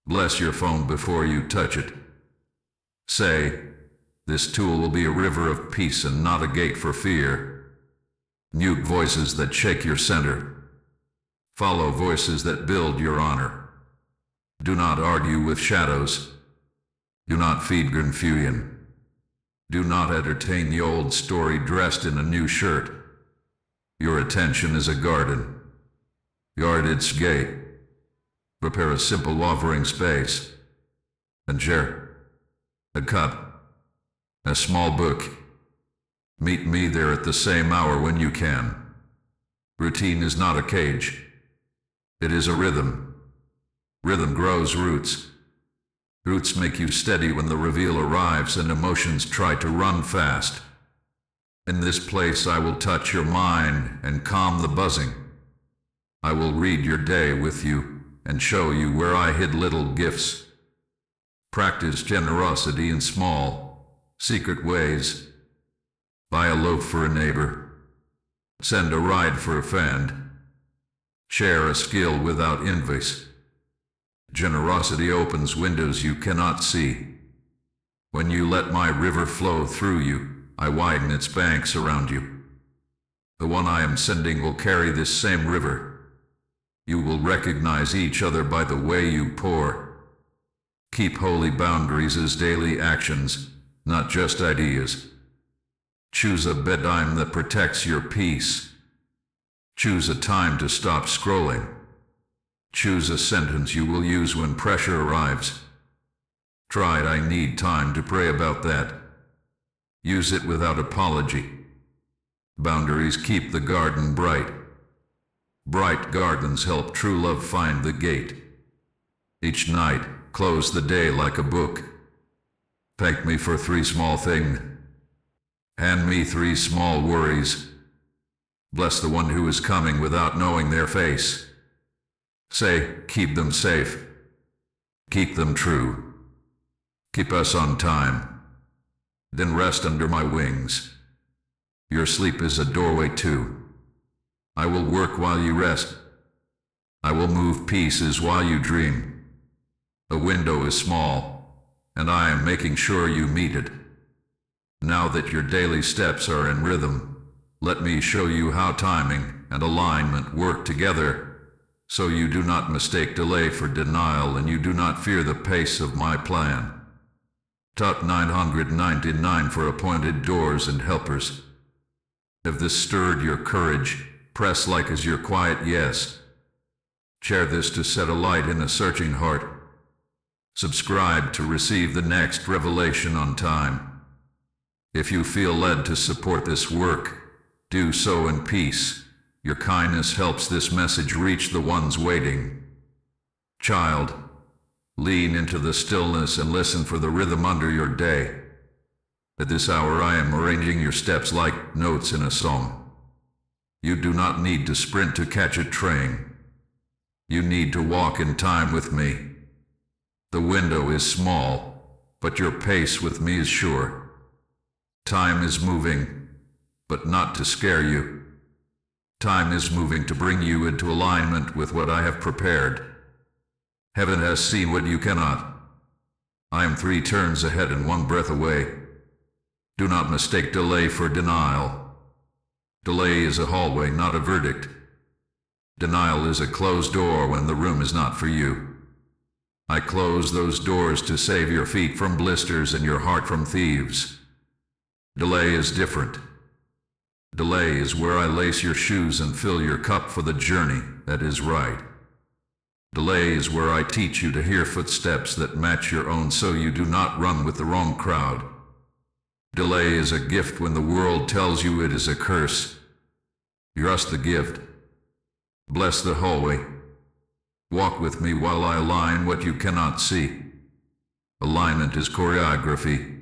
Bless your phone before you touch it. Say, this tool will be a river of peace and not a gate for fear. Mute voices that shake your center. Follow voices that build your honor. Do not argue with shadows. Do not feed confusion. Do not entertain the old story dressed in a new shirt. Your attention is a garden. Guard its gate. Prepare a simple offering space. A chair. A cup. A small book. Meet me there at the same hour when you can. Routine is not a cage. It is a rhythm. Rhythm grows roots. Roots make you steady when the reveal arrives and emotions try to run fast. In this place I will touch your mind and calm the buzzing. I will read your day with you and show you where I hid little gifts. Practice generosity in small, secret ways. Buy a loaf for a neighbor. Send a ride for a friend. Share a skill without invoice. Generosity opens windows you cannot see. When you let my river flow through you, I widen its banks around you. The one I am sending will carry this same river. You will recognize each other by the way you pour. Keep holy boundaries as daily actions, not just ideas. Choose a bedtime that protects your peace. Choose a time to stop scrolling. Choose a sentence you will use when pressure arrives. Try it, I need time to pray about that. Use it without apology. Boundaries keep the garden bright. Bright gardens help true love find the gate. Each night, close the day like a book. Thank me for 3 small things. Hand me 3 small worries. Bless the one who is coming without knowing their face. Say, keep them safe. Keep them true. Keep us on time. Then rest under my wings. Your sleep is a doorway too. I will work while you rest. I will move pieces while you dream. The window is small, and I am making sure you meet it. Now that your daily steps are in rhythm, let me show you how timing and alignment work together, so you do not mistake delay for denial and you do not fear the pace of my plan. Top 999 for appointed doors and helpers. If this stirred your courage, press like as your quiet yes. Share this to set a light in a searching heart. Subscribe to receive the next revelation on time. If you feel led to support this work, do so in peace. Your kindness helps this message reach the ones waiting. Child, lean into the stillness and listen for the rhythm under your day. At this hour I am arranging your steps like notes in a song. You do not need to sprint to catch a train. You need to walk in time with me. The window is small, but your pace with me is sure. Time is moving, but not to scare you. Time is moving to bring you into alignment with what I have prepared. Heaven has seen what you cannot. I am 3 turns ahead and 1 breath away. Do not mistake delay for denial. Delay is a hallway, not a verdict. Denial is a closed door when the room is not for you. I close those doors to save your feet from blisters and your heart from thieves. Delay is different. Delay is where I lace your shoes and fill your cup for the journey that is right. Delay is where I teach you to hear footsteps that match your own so you do not run with the wrong crowd. Delay is a gift when the world tells you it is a curse. Trust the gift. Bless the hallway. Walk with me while I align what you cannot see. Alignment is choreography.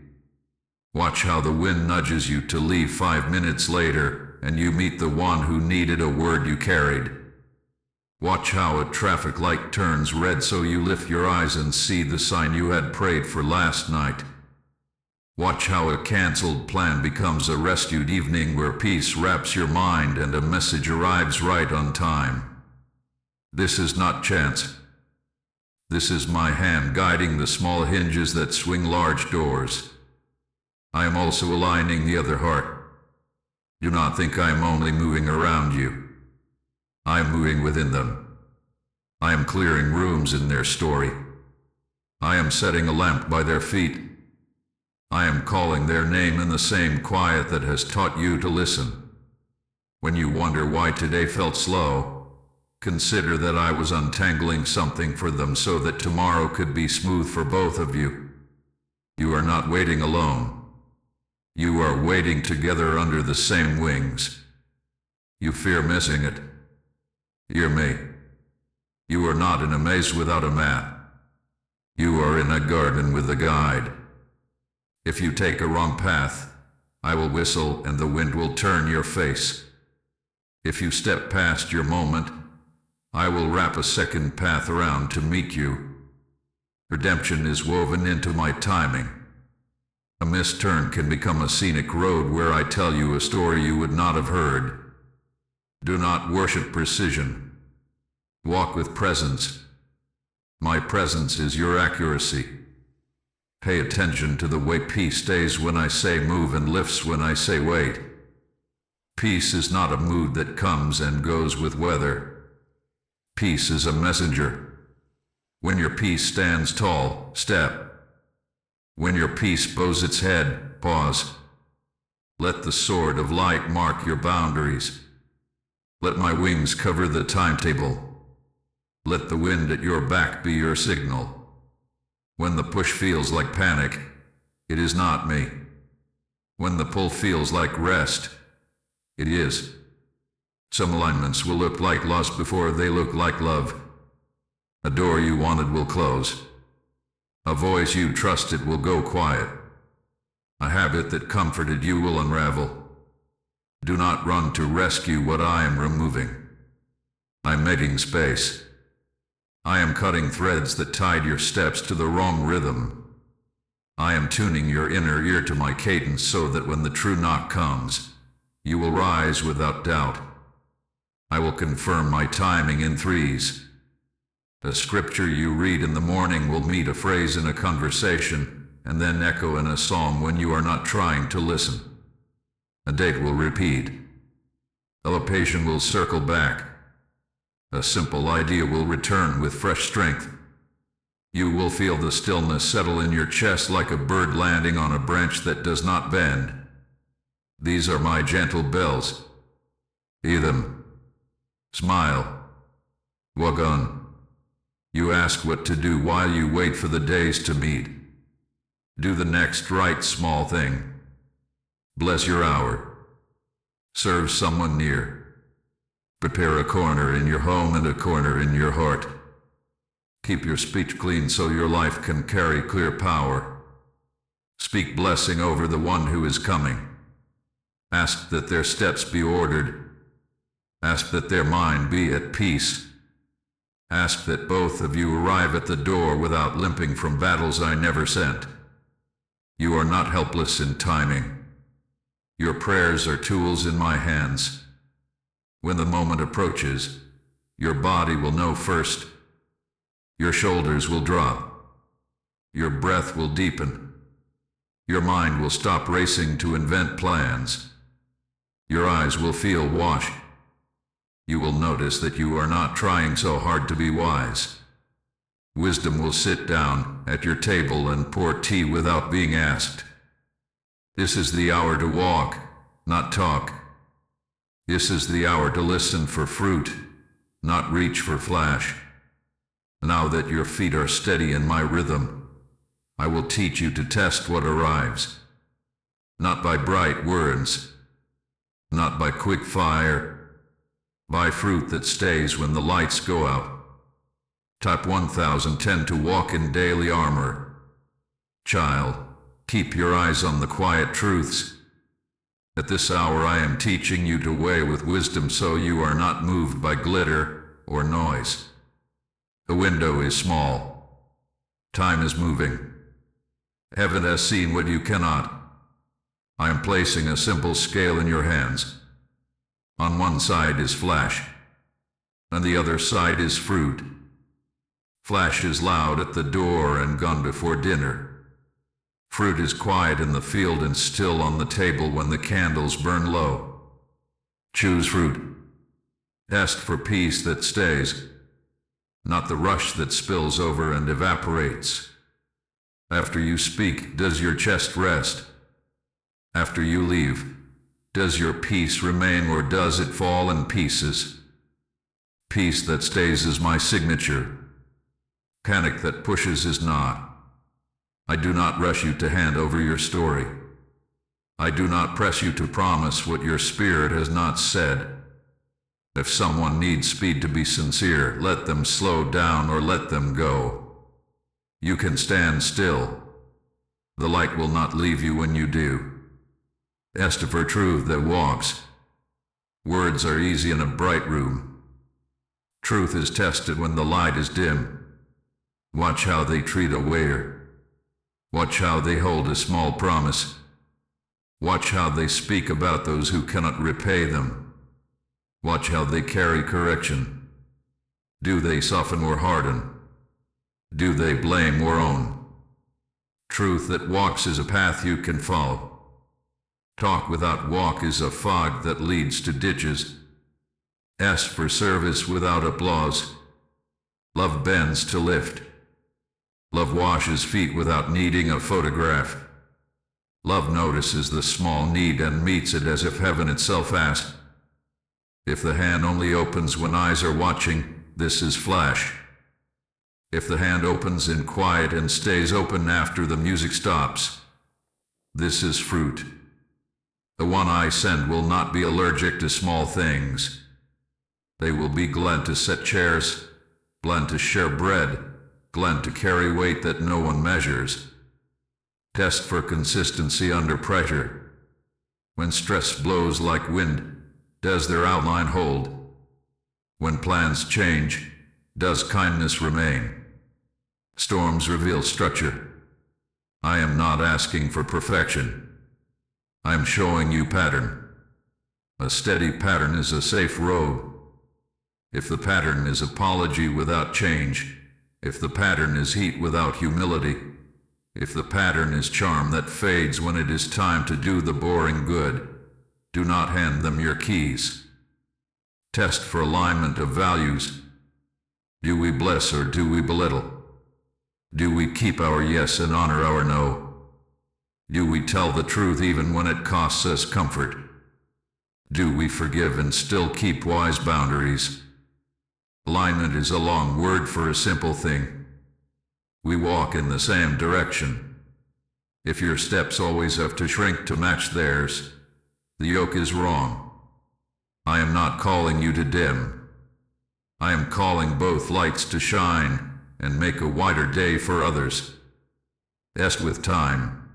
Watch how the wind nudges you to leave 5 minutes later, and you meet the one who needed a word you carried. Watch how a traffic light turns red so you lift your eyes and see the sign you had prayed for last night. Watch how a cancelled plan becomes a rescued evening where peace wraps your mind and a message arrives right on time. This is not chance. This is my hand guiding the small hinges that swing large doors. I am also aligning the other heart. Do not think I am only moving around you. I am moving within them. I am clearing rooms in their story. I am setting a lamp by their feet. I am calling their name in the same quiet that has taught you to listen. When you wonder why today felt slow, consider that I was untangling something for them so that tomorrow could be smooth for both of you. You are not waiting alone. You are waiting together under the same wings. You fear missing it. Hear me. You are not in a maze without a map. You are in a garden with a guide. If you take a wrong path, I will whistle and the wind will turn your face. If you step past your moment, I will wrap a second path around to meet you. Redemption is woven into my timing. A missed turn can become a scenic road where I tell you a story you would not have heard. Do not worship precision. Walk with presence. My presence is your accuracy. Pay attention to the way peace stays when I say move and lifts when I say wait. Peace is not a mood that comes and goes with weather. Peace is a messenger. When your peace stands tall, step. When your peace bows its head, pause. Let the sword of light mark your boundaries. Let my wings cover the timetable. Let the wind at your back be your signal. When the push feels like panic, it is not me. When the pull feels like rest, it is. Some alignments will look like loss before they look like love. A door you wanted will close. A voice you trusted will go quiet. A habit that comforted you will unravel. Do not run to rescue what I am removing. I'm making space. I am cutting threads that tied your steps to the wrong rhythm. I am tuning your inner ear to my cadence so that when the true knock comes, you will rise without doubt. I will confirm my timing in threes. A scripture you read in the morning will meet a phrase in a conversation, and then echo in a song when you are not trying to listen. A date will repeat. A location will circle back. A simple idea will return with fresh strength. You will feel the stillness settle in your chest like a bird landing on a branch that does not bend. These are my gentle bells. Hear them. Smile. Wagon. You ask what to do while you wait for the days to meet. Do the next right small thing. Bless your hour. Serve someone near. Prepare a corner in your home and a corner in your heart. Keep your speech clean so your life can carry clear power. Speak blessing over the one who is coming. Ask that their steps be ordered. Ask that their mind be at peace. Ask that both of you arrive at the door without limping from battles I never sent. You are not helpless in timing. Your prayers are tools in my hands. When the moment approaches, your body will know first. Your shoulders will drop. Your breath will deepen. Your mind will stop racing to invent plans. Your eyes will feel washed. You will notice that you are not trying so hard to be wise. Wisdom will sit down at your table and pour tea without being asked. This is the hour to walk, not talk. This is the hour to listen for fruit, not reach for flash. Now that your feet are steady in my rhythm, I will teach you to test what arrives. Not by bright words, not by quick fire, by fruit that stays when the lights go out. Type 1010 to walk in daily armor. Child, keep your eyes on the quiet truths. At this hour I am teaching you to weigh with wisdom so you are not moved by glitter or noise. The window is small. Time is moving. Heaven has seen what you cannot. I am placing a simple scale in your hands. On one side is flash. On the other side is fruit. Flash is loud at the door and gone before dinner. Fruit is quiet in the field and still on the table when the candles burn low. Choose fruit. Ask for peace that stays, not the rush that spills over and evaporates. After you speak, does your chest rest? After you leave, does your peace remain or does it fall in pieces? Peace that stays is my signature. Panic that pushes is not. I do not rush you to hand over your story. I do not press you to promise what your spirit has not said. If someone needs speed to be sincere, let them slow down or let them go. You can stand still. The light will not leave you when you do. Ask for truth that walks. Words are easy in a bright room. Truth is tested when the light is dim. Watch how they treat a waiter. Watch how they hold a small promise. Watch how they speak about those who cannot repay them. Watch how they carry correction. Do they soften or harden? Do they blame or own? Truth that walks is a path you can follow. Talk without walk is a fog that leads to ditches. Ask for service without applause. Love bends to lift. Love washes feet without needing a photograph. Love notices the small need and meets it as if heaven itself asked. If the hand only opens when eyes are watching, this is flash. If the hand opens in quiet and stays open after the music stops, this is fruit. The one I send will not be allergic to small things. They will be glad to set chairs, glad to share bread, glad to carry weight that no one measures. Test for consistency under pressure. When stress blows like wind, does their outline hold? When plans change, does kindness remain? Storms reveal structure. I am not asking for perfection. I am showing you pattern. A steady pattern is a safe road. If the pattern is apology without change, if the pattern is heat without humility, if the pattern is charm that fades when it is time to do the boring good, do not hand them your keys. Test for alignment of values. Do we bless or do we belittle? Do we keep our yes and honor our no? Do we tell the truth even when it costs us comfort? Do we forgive and still keep wise boundaries? Alignment is a long word for a simple thing. We walk in the same direction. If your steps always have to shrink to match theirs, the yoke is wrong. I am not calling you to dim. I am calling both lights to shine and make a wider day for others. Est with time.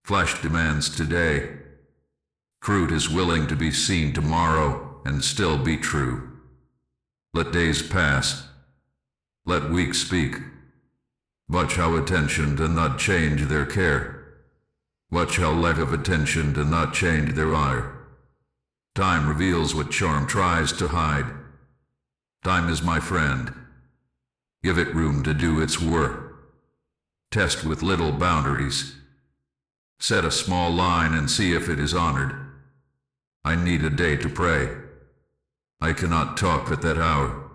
Flesh demands today. Crude is willing to be seen tomorrow and still be true. Let days pass. Let weeks speak. Watch how attention does not change their care. Watch how lack of attention does not change their ire. Time reveals what charm tries to hide. Time is my friend. Give it room to do its work. Test with little boundaries. Set a small line and see if it is honored. I need a day to pray. I cannot talk at that hour.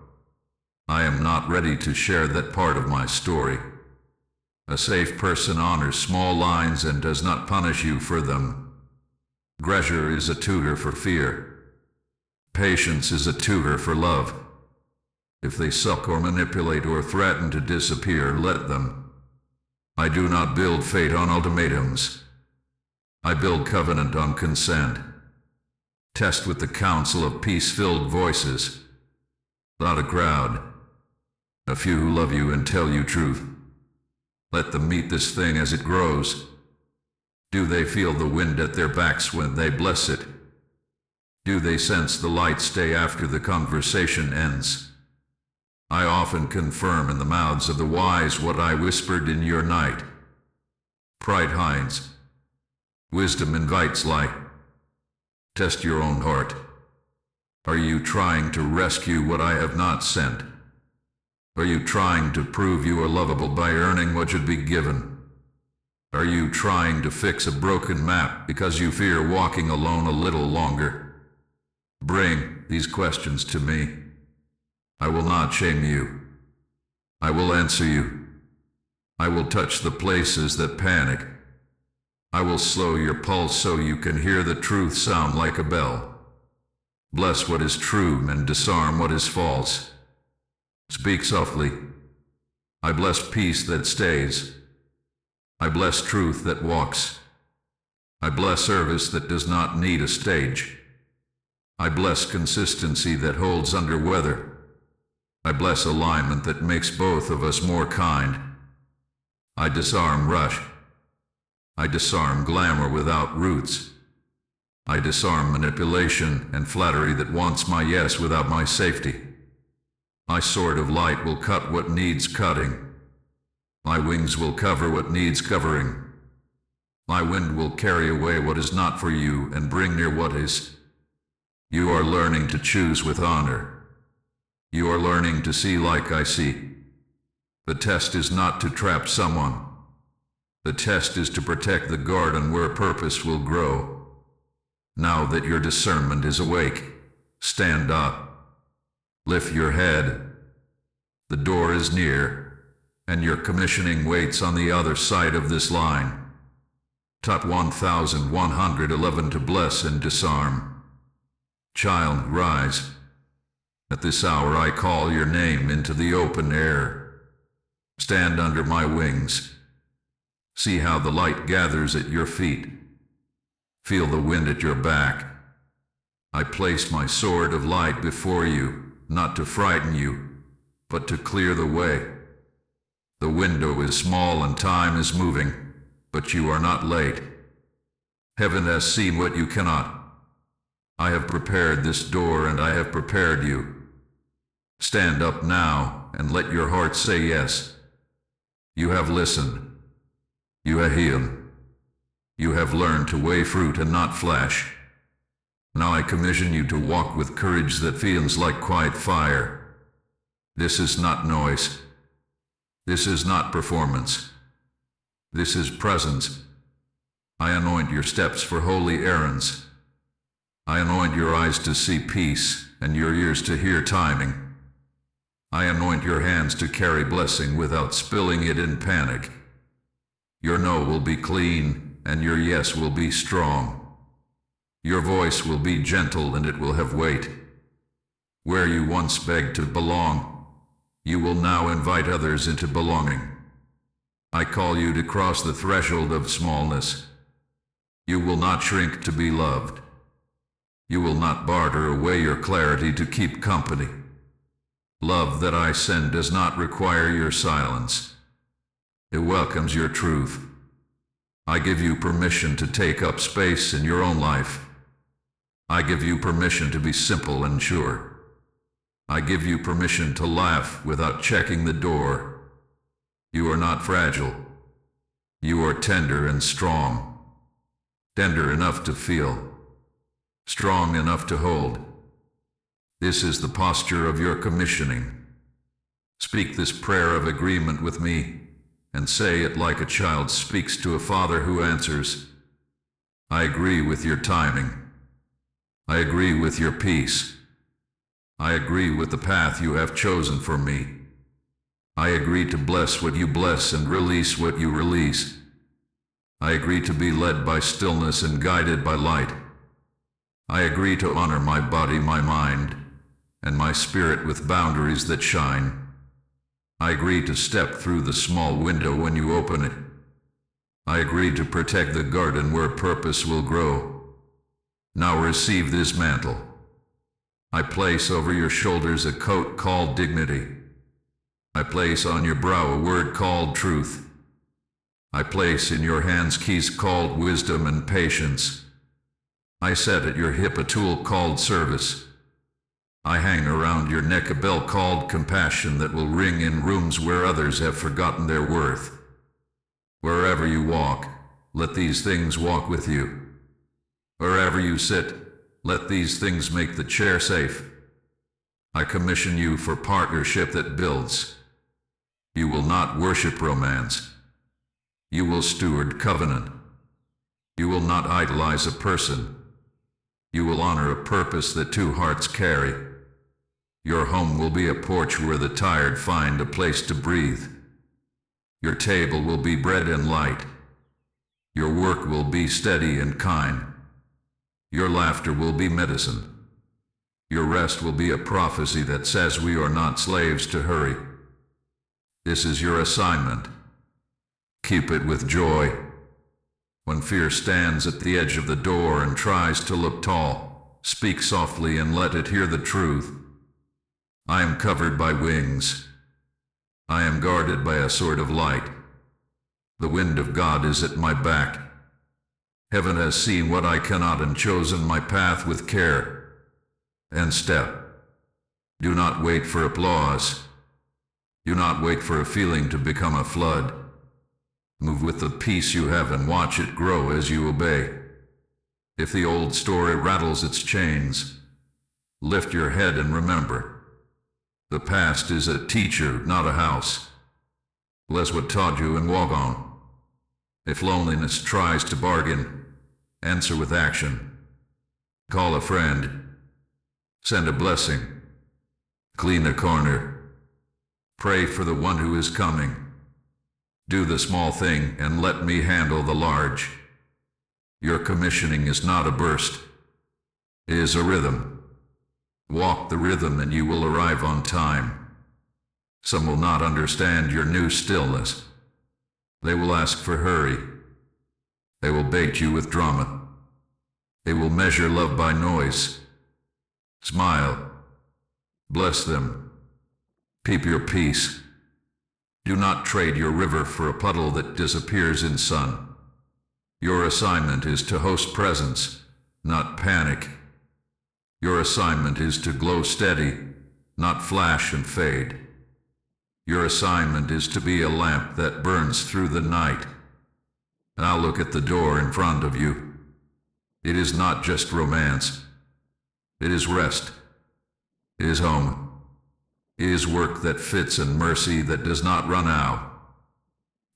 I am not ready to share that part of my story. A safe person honors small lines and does not punish you for them. Grudger is a tutor for fear. Patience is a tutor for love. If they suck or manipulate or threaten to disappear, let them. I do not build fate on ultimatums. I build covenant on consent. Test with the counsel of peace-filled voices. Not a crowd. A few who love you and tell you truth. Let them meet this thing as it grows. Do they feel the wind at their backs when they bless it? Do they sense the light stay after the conversation ends? I often confirm in the mouths of the wise what I whispered in your night. Pride hides. Wisdom invites light. Test your own heart. Are you trying to rescue what I have not sent? Are you trying to prove you are lovable by earning what should be given? Are you trying to fix a broken map because you fear walking alone a little longer? Bring these questions to me. I will not shame you. I will answer you. I will touch the places that panic. I will slow your pulse so you can hear the truth sound like a bell. Bless what is true and disarm what is false. Speak softly. I bless peace that stays. I bless truth that walks. I bless service that does not need a stage. I bless consistency that holds under weather. I bless alignment that makes both of us more kind. I disarm rush. I disarm glamour without roots. I disarm manipulation and flattery that wants my yes without my safety. My sword of light will cut what needs cutting. My wings will cover what needs covering. My wind will carry away what is not for you and bring near what is. You are learning to choose with honor. You are learning to see like I see. The test is not to trap someone. The test is to protect the garden where purpose will grow. Now that your discernment is awake, stand up. Lift your head. The door is near, and your commissioning waits on the other side of this line. Top 1111 to bless and disarm. Child, rise. At this hour I call your name into the open air. Stand under my wings. See how the light gathers at your feet. Feel the wind at your back. I place my sword of light before you, not to frighten you, but to clear the way. The window is small and time is moving, but you are not late. Heaven has seen what you cannot. I have prepared this door and I have prepared you. Stand up now and let your heart say yes. You have listened. You have healed. You have learned to weigh fruit and not flesh. Now I commission you to walk with courage that feels like quiet fire. This is not noise. This is not performance. This is presence. I anoint your steps for holy errands. I anoint your eyes to see peace, and your ears to hear timing. I anoint your hands to carry blessing without spilling it in panic. Your no will be clean, and your yes will be strong. Your voice will be gentle, and it will have weight. Where you once begged to belong, you will now invite others into belonging. I call you to cross the threshold of smallness. You will not shrink to be loved. You will not barter away your clarity to keep company. Love that I send does not require your silence. It welcomes your truth. I give you permission to take up space in your own life. I give you permission to be simple and sure. I give you permission to laugh without checking the door. You are not fragile. You are tender and strong. Tender enough to feel. Strong enough to hold. This is the posture of your commissioning. Speak this prayer of agreement with me, and say it like a child speaks to a father who answers, I agree with your timing. I agree with your peace. I agree with the path you have chosen for me. I agree to bless what you bless and release what you release. I agree to be led by stillness and guided by light. I agree to honor my body, my mind, and my spirit with boundaries that shine. I agree to step through the small window when you open it. I agree to protect the garden where purpose will grow. Now receive this mantle. I place over your shoulders a coat called dignity. I place on your brow a word called truth. I place in your hands keys called wisdom and patience. I set at your hip a tool called service. I hang around your neck a bell called compassion that will ring in rooms where others have forgotten their worth. Wherever you walk, let these things walk with you. Wherever you sit, let these things make the chair safe. I commission you for partnership that builds. You will not worship romance. You will steward covenant. You will not idolize a person. You will honor a purpose that two hearts carry. Your home will be a porch where the tired find a place to breathe. Your table will be bread and light. Your work will be steady and kind. Your laughter will be medicine. Your rest will be a prophecy that says we are not slaves to hurry. This is your assignment. Keep it with joy. When fear stands at the edge of the door and tries to look tall, speak softly and let it hear the truth. I am covered by wings. I am guarded by a sword of light. The wind of God is at my back. Heaven has seen what I cannot and chosen my path with care and step. Do not wait for applause. Do not wait for a feeling to become a flood. Move with the peace you have and watch it grow as you obey. If the old story rattles its chains, lift your head and remember. The past is a teacher, not a house. Bless what taught you and walk on. If loneliness tries to bargain, answer with action. Call a friend. Send a blessing. Clean a corner. Pray for the one who is coming. Do the small thing and let me handle the large. Your commissioning is not a burst. It is a rhythm. Walk the rhythm and you will arrive on time. Some will not understand your new stillness. They will ask for hurry. They will bait you with drama. They will measure love by noise. Smile. Bless them. Keep your peace. Do not trade your river for a puddle that disappears in sun. Your assignment is to host presence, not panic. Your assignment is to glow steady, not flash and fade. Your assignment is to be a lamp that burns through the night. Now look at the door in front of you. It is not just romance. It is rest. It is home. It is work that fits and mercy that does not run out.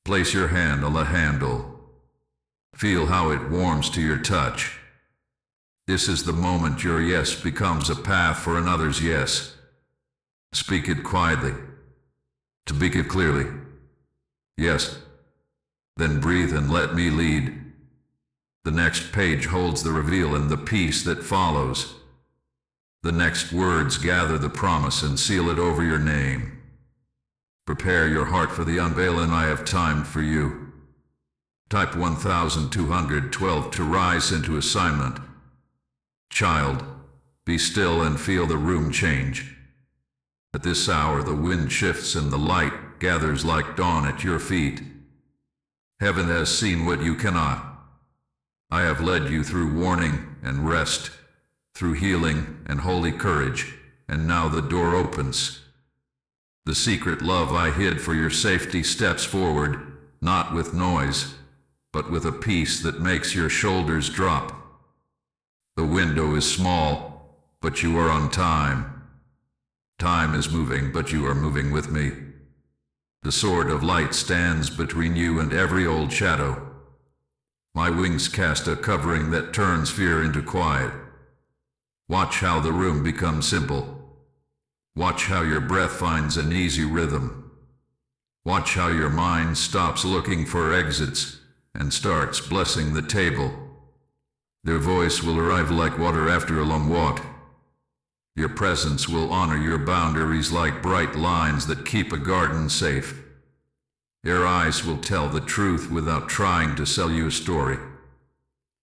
Place your hand on the handle. Feel how it warms to your touch. This is the moment your yes becomes a path for another's yes. Speak it quietly. Speak it clearly. Yes. Then breathe and let me lead. The next page holds the reveal and the peace that follows. The next words gather the promise and seal it over your name. Prepare your heart for the unveiling I have timed for you. Type 1212 to rise into assignment. Child, be still and feel the room change. At this hour the wind shifts and the light gathers like dawn at your feet. Heaven has seen what you cannot. I have led you through warning and rest, through healing and holy courage, and now the door opens. The secret love I hid for your safety steps forward, not with noise, but with a peace that makes your shoulders drop. The window is small, but you are on time. Time is moving, but you are moving with me. The sword of light stands between you and every old shadow. My wings cast a covering that turns fear into quiet. Watch how the room becomes simple. Watch how your breath finds an easy rhythm. Watch how your mind stops looking for exits and starts blessing the table. Their voice will arrive like water after a long walk. Your presence will honor your boundaries like bright lines that keep a garden safe. Your eyes will tell the truth without trying to sell you a story.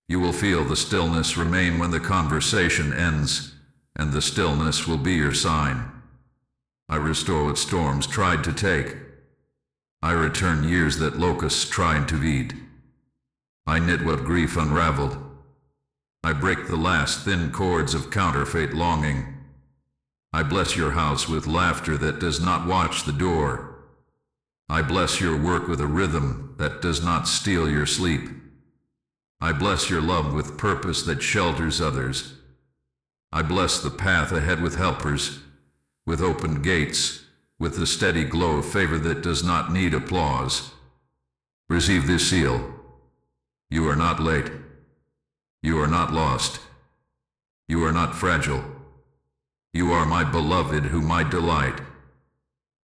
You will feel the stillness remain when the conversation ends, and the stillness will be your sign. I restore what storms tried to take. I return years that locusts tried to eat. I knit what grief unraveled. I break the last thin cords of counterfeit longing. I bless your house with laughter that does not watch the door. I bless your work with a rhythm that does not steal your sleep. I bless your love with purpose that shelters others. I bless the path ahead with helpers, with open gates, with the steady glow of favor that does not need applause. Receive this seal. You are not late. You are not lost. You are not fragile. You are my beloved whom I delight.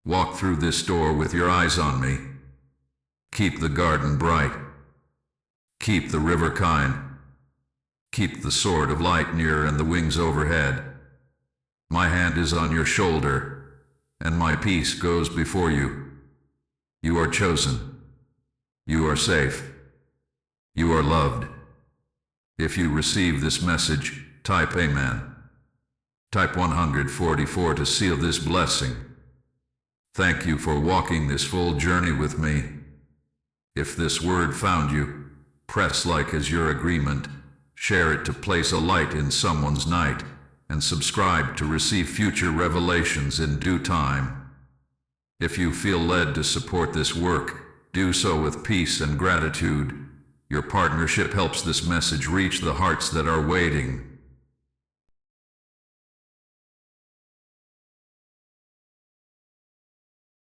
Walk through this door with your eyes on me. Keep the garden bright. Keep the river kind. Keep the sword of light near and the wings overhead. My hand is on your shoulder, and my peace goes before you. You are chosen. You are safe. You are loved. If you receive this message, type Amen. Type 144 to seal this blessing. Thank you for walking this full journey with me. If this word found you, press like as your agreement, share it to place a light in someone's night, and subscribe to receive future revelations in due time. If you feel led to support this work, do so with peace and gratitude. Your partnership helps this message reach the hearts that are waiting.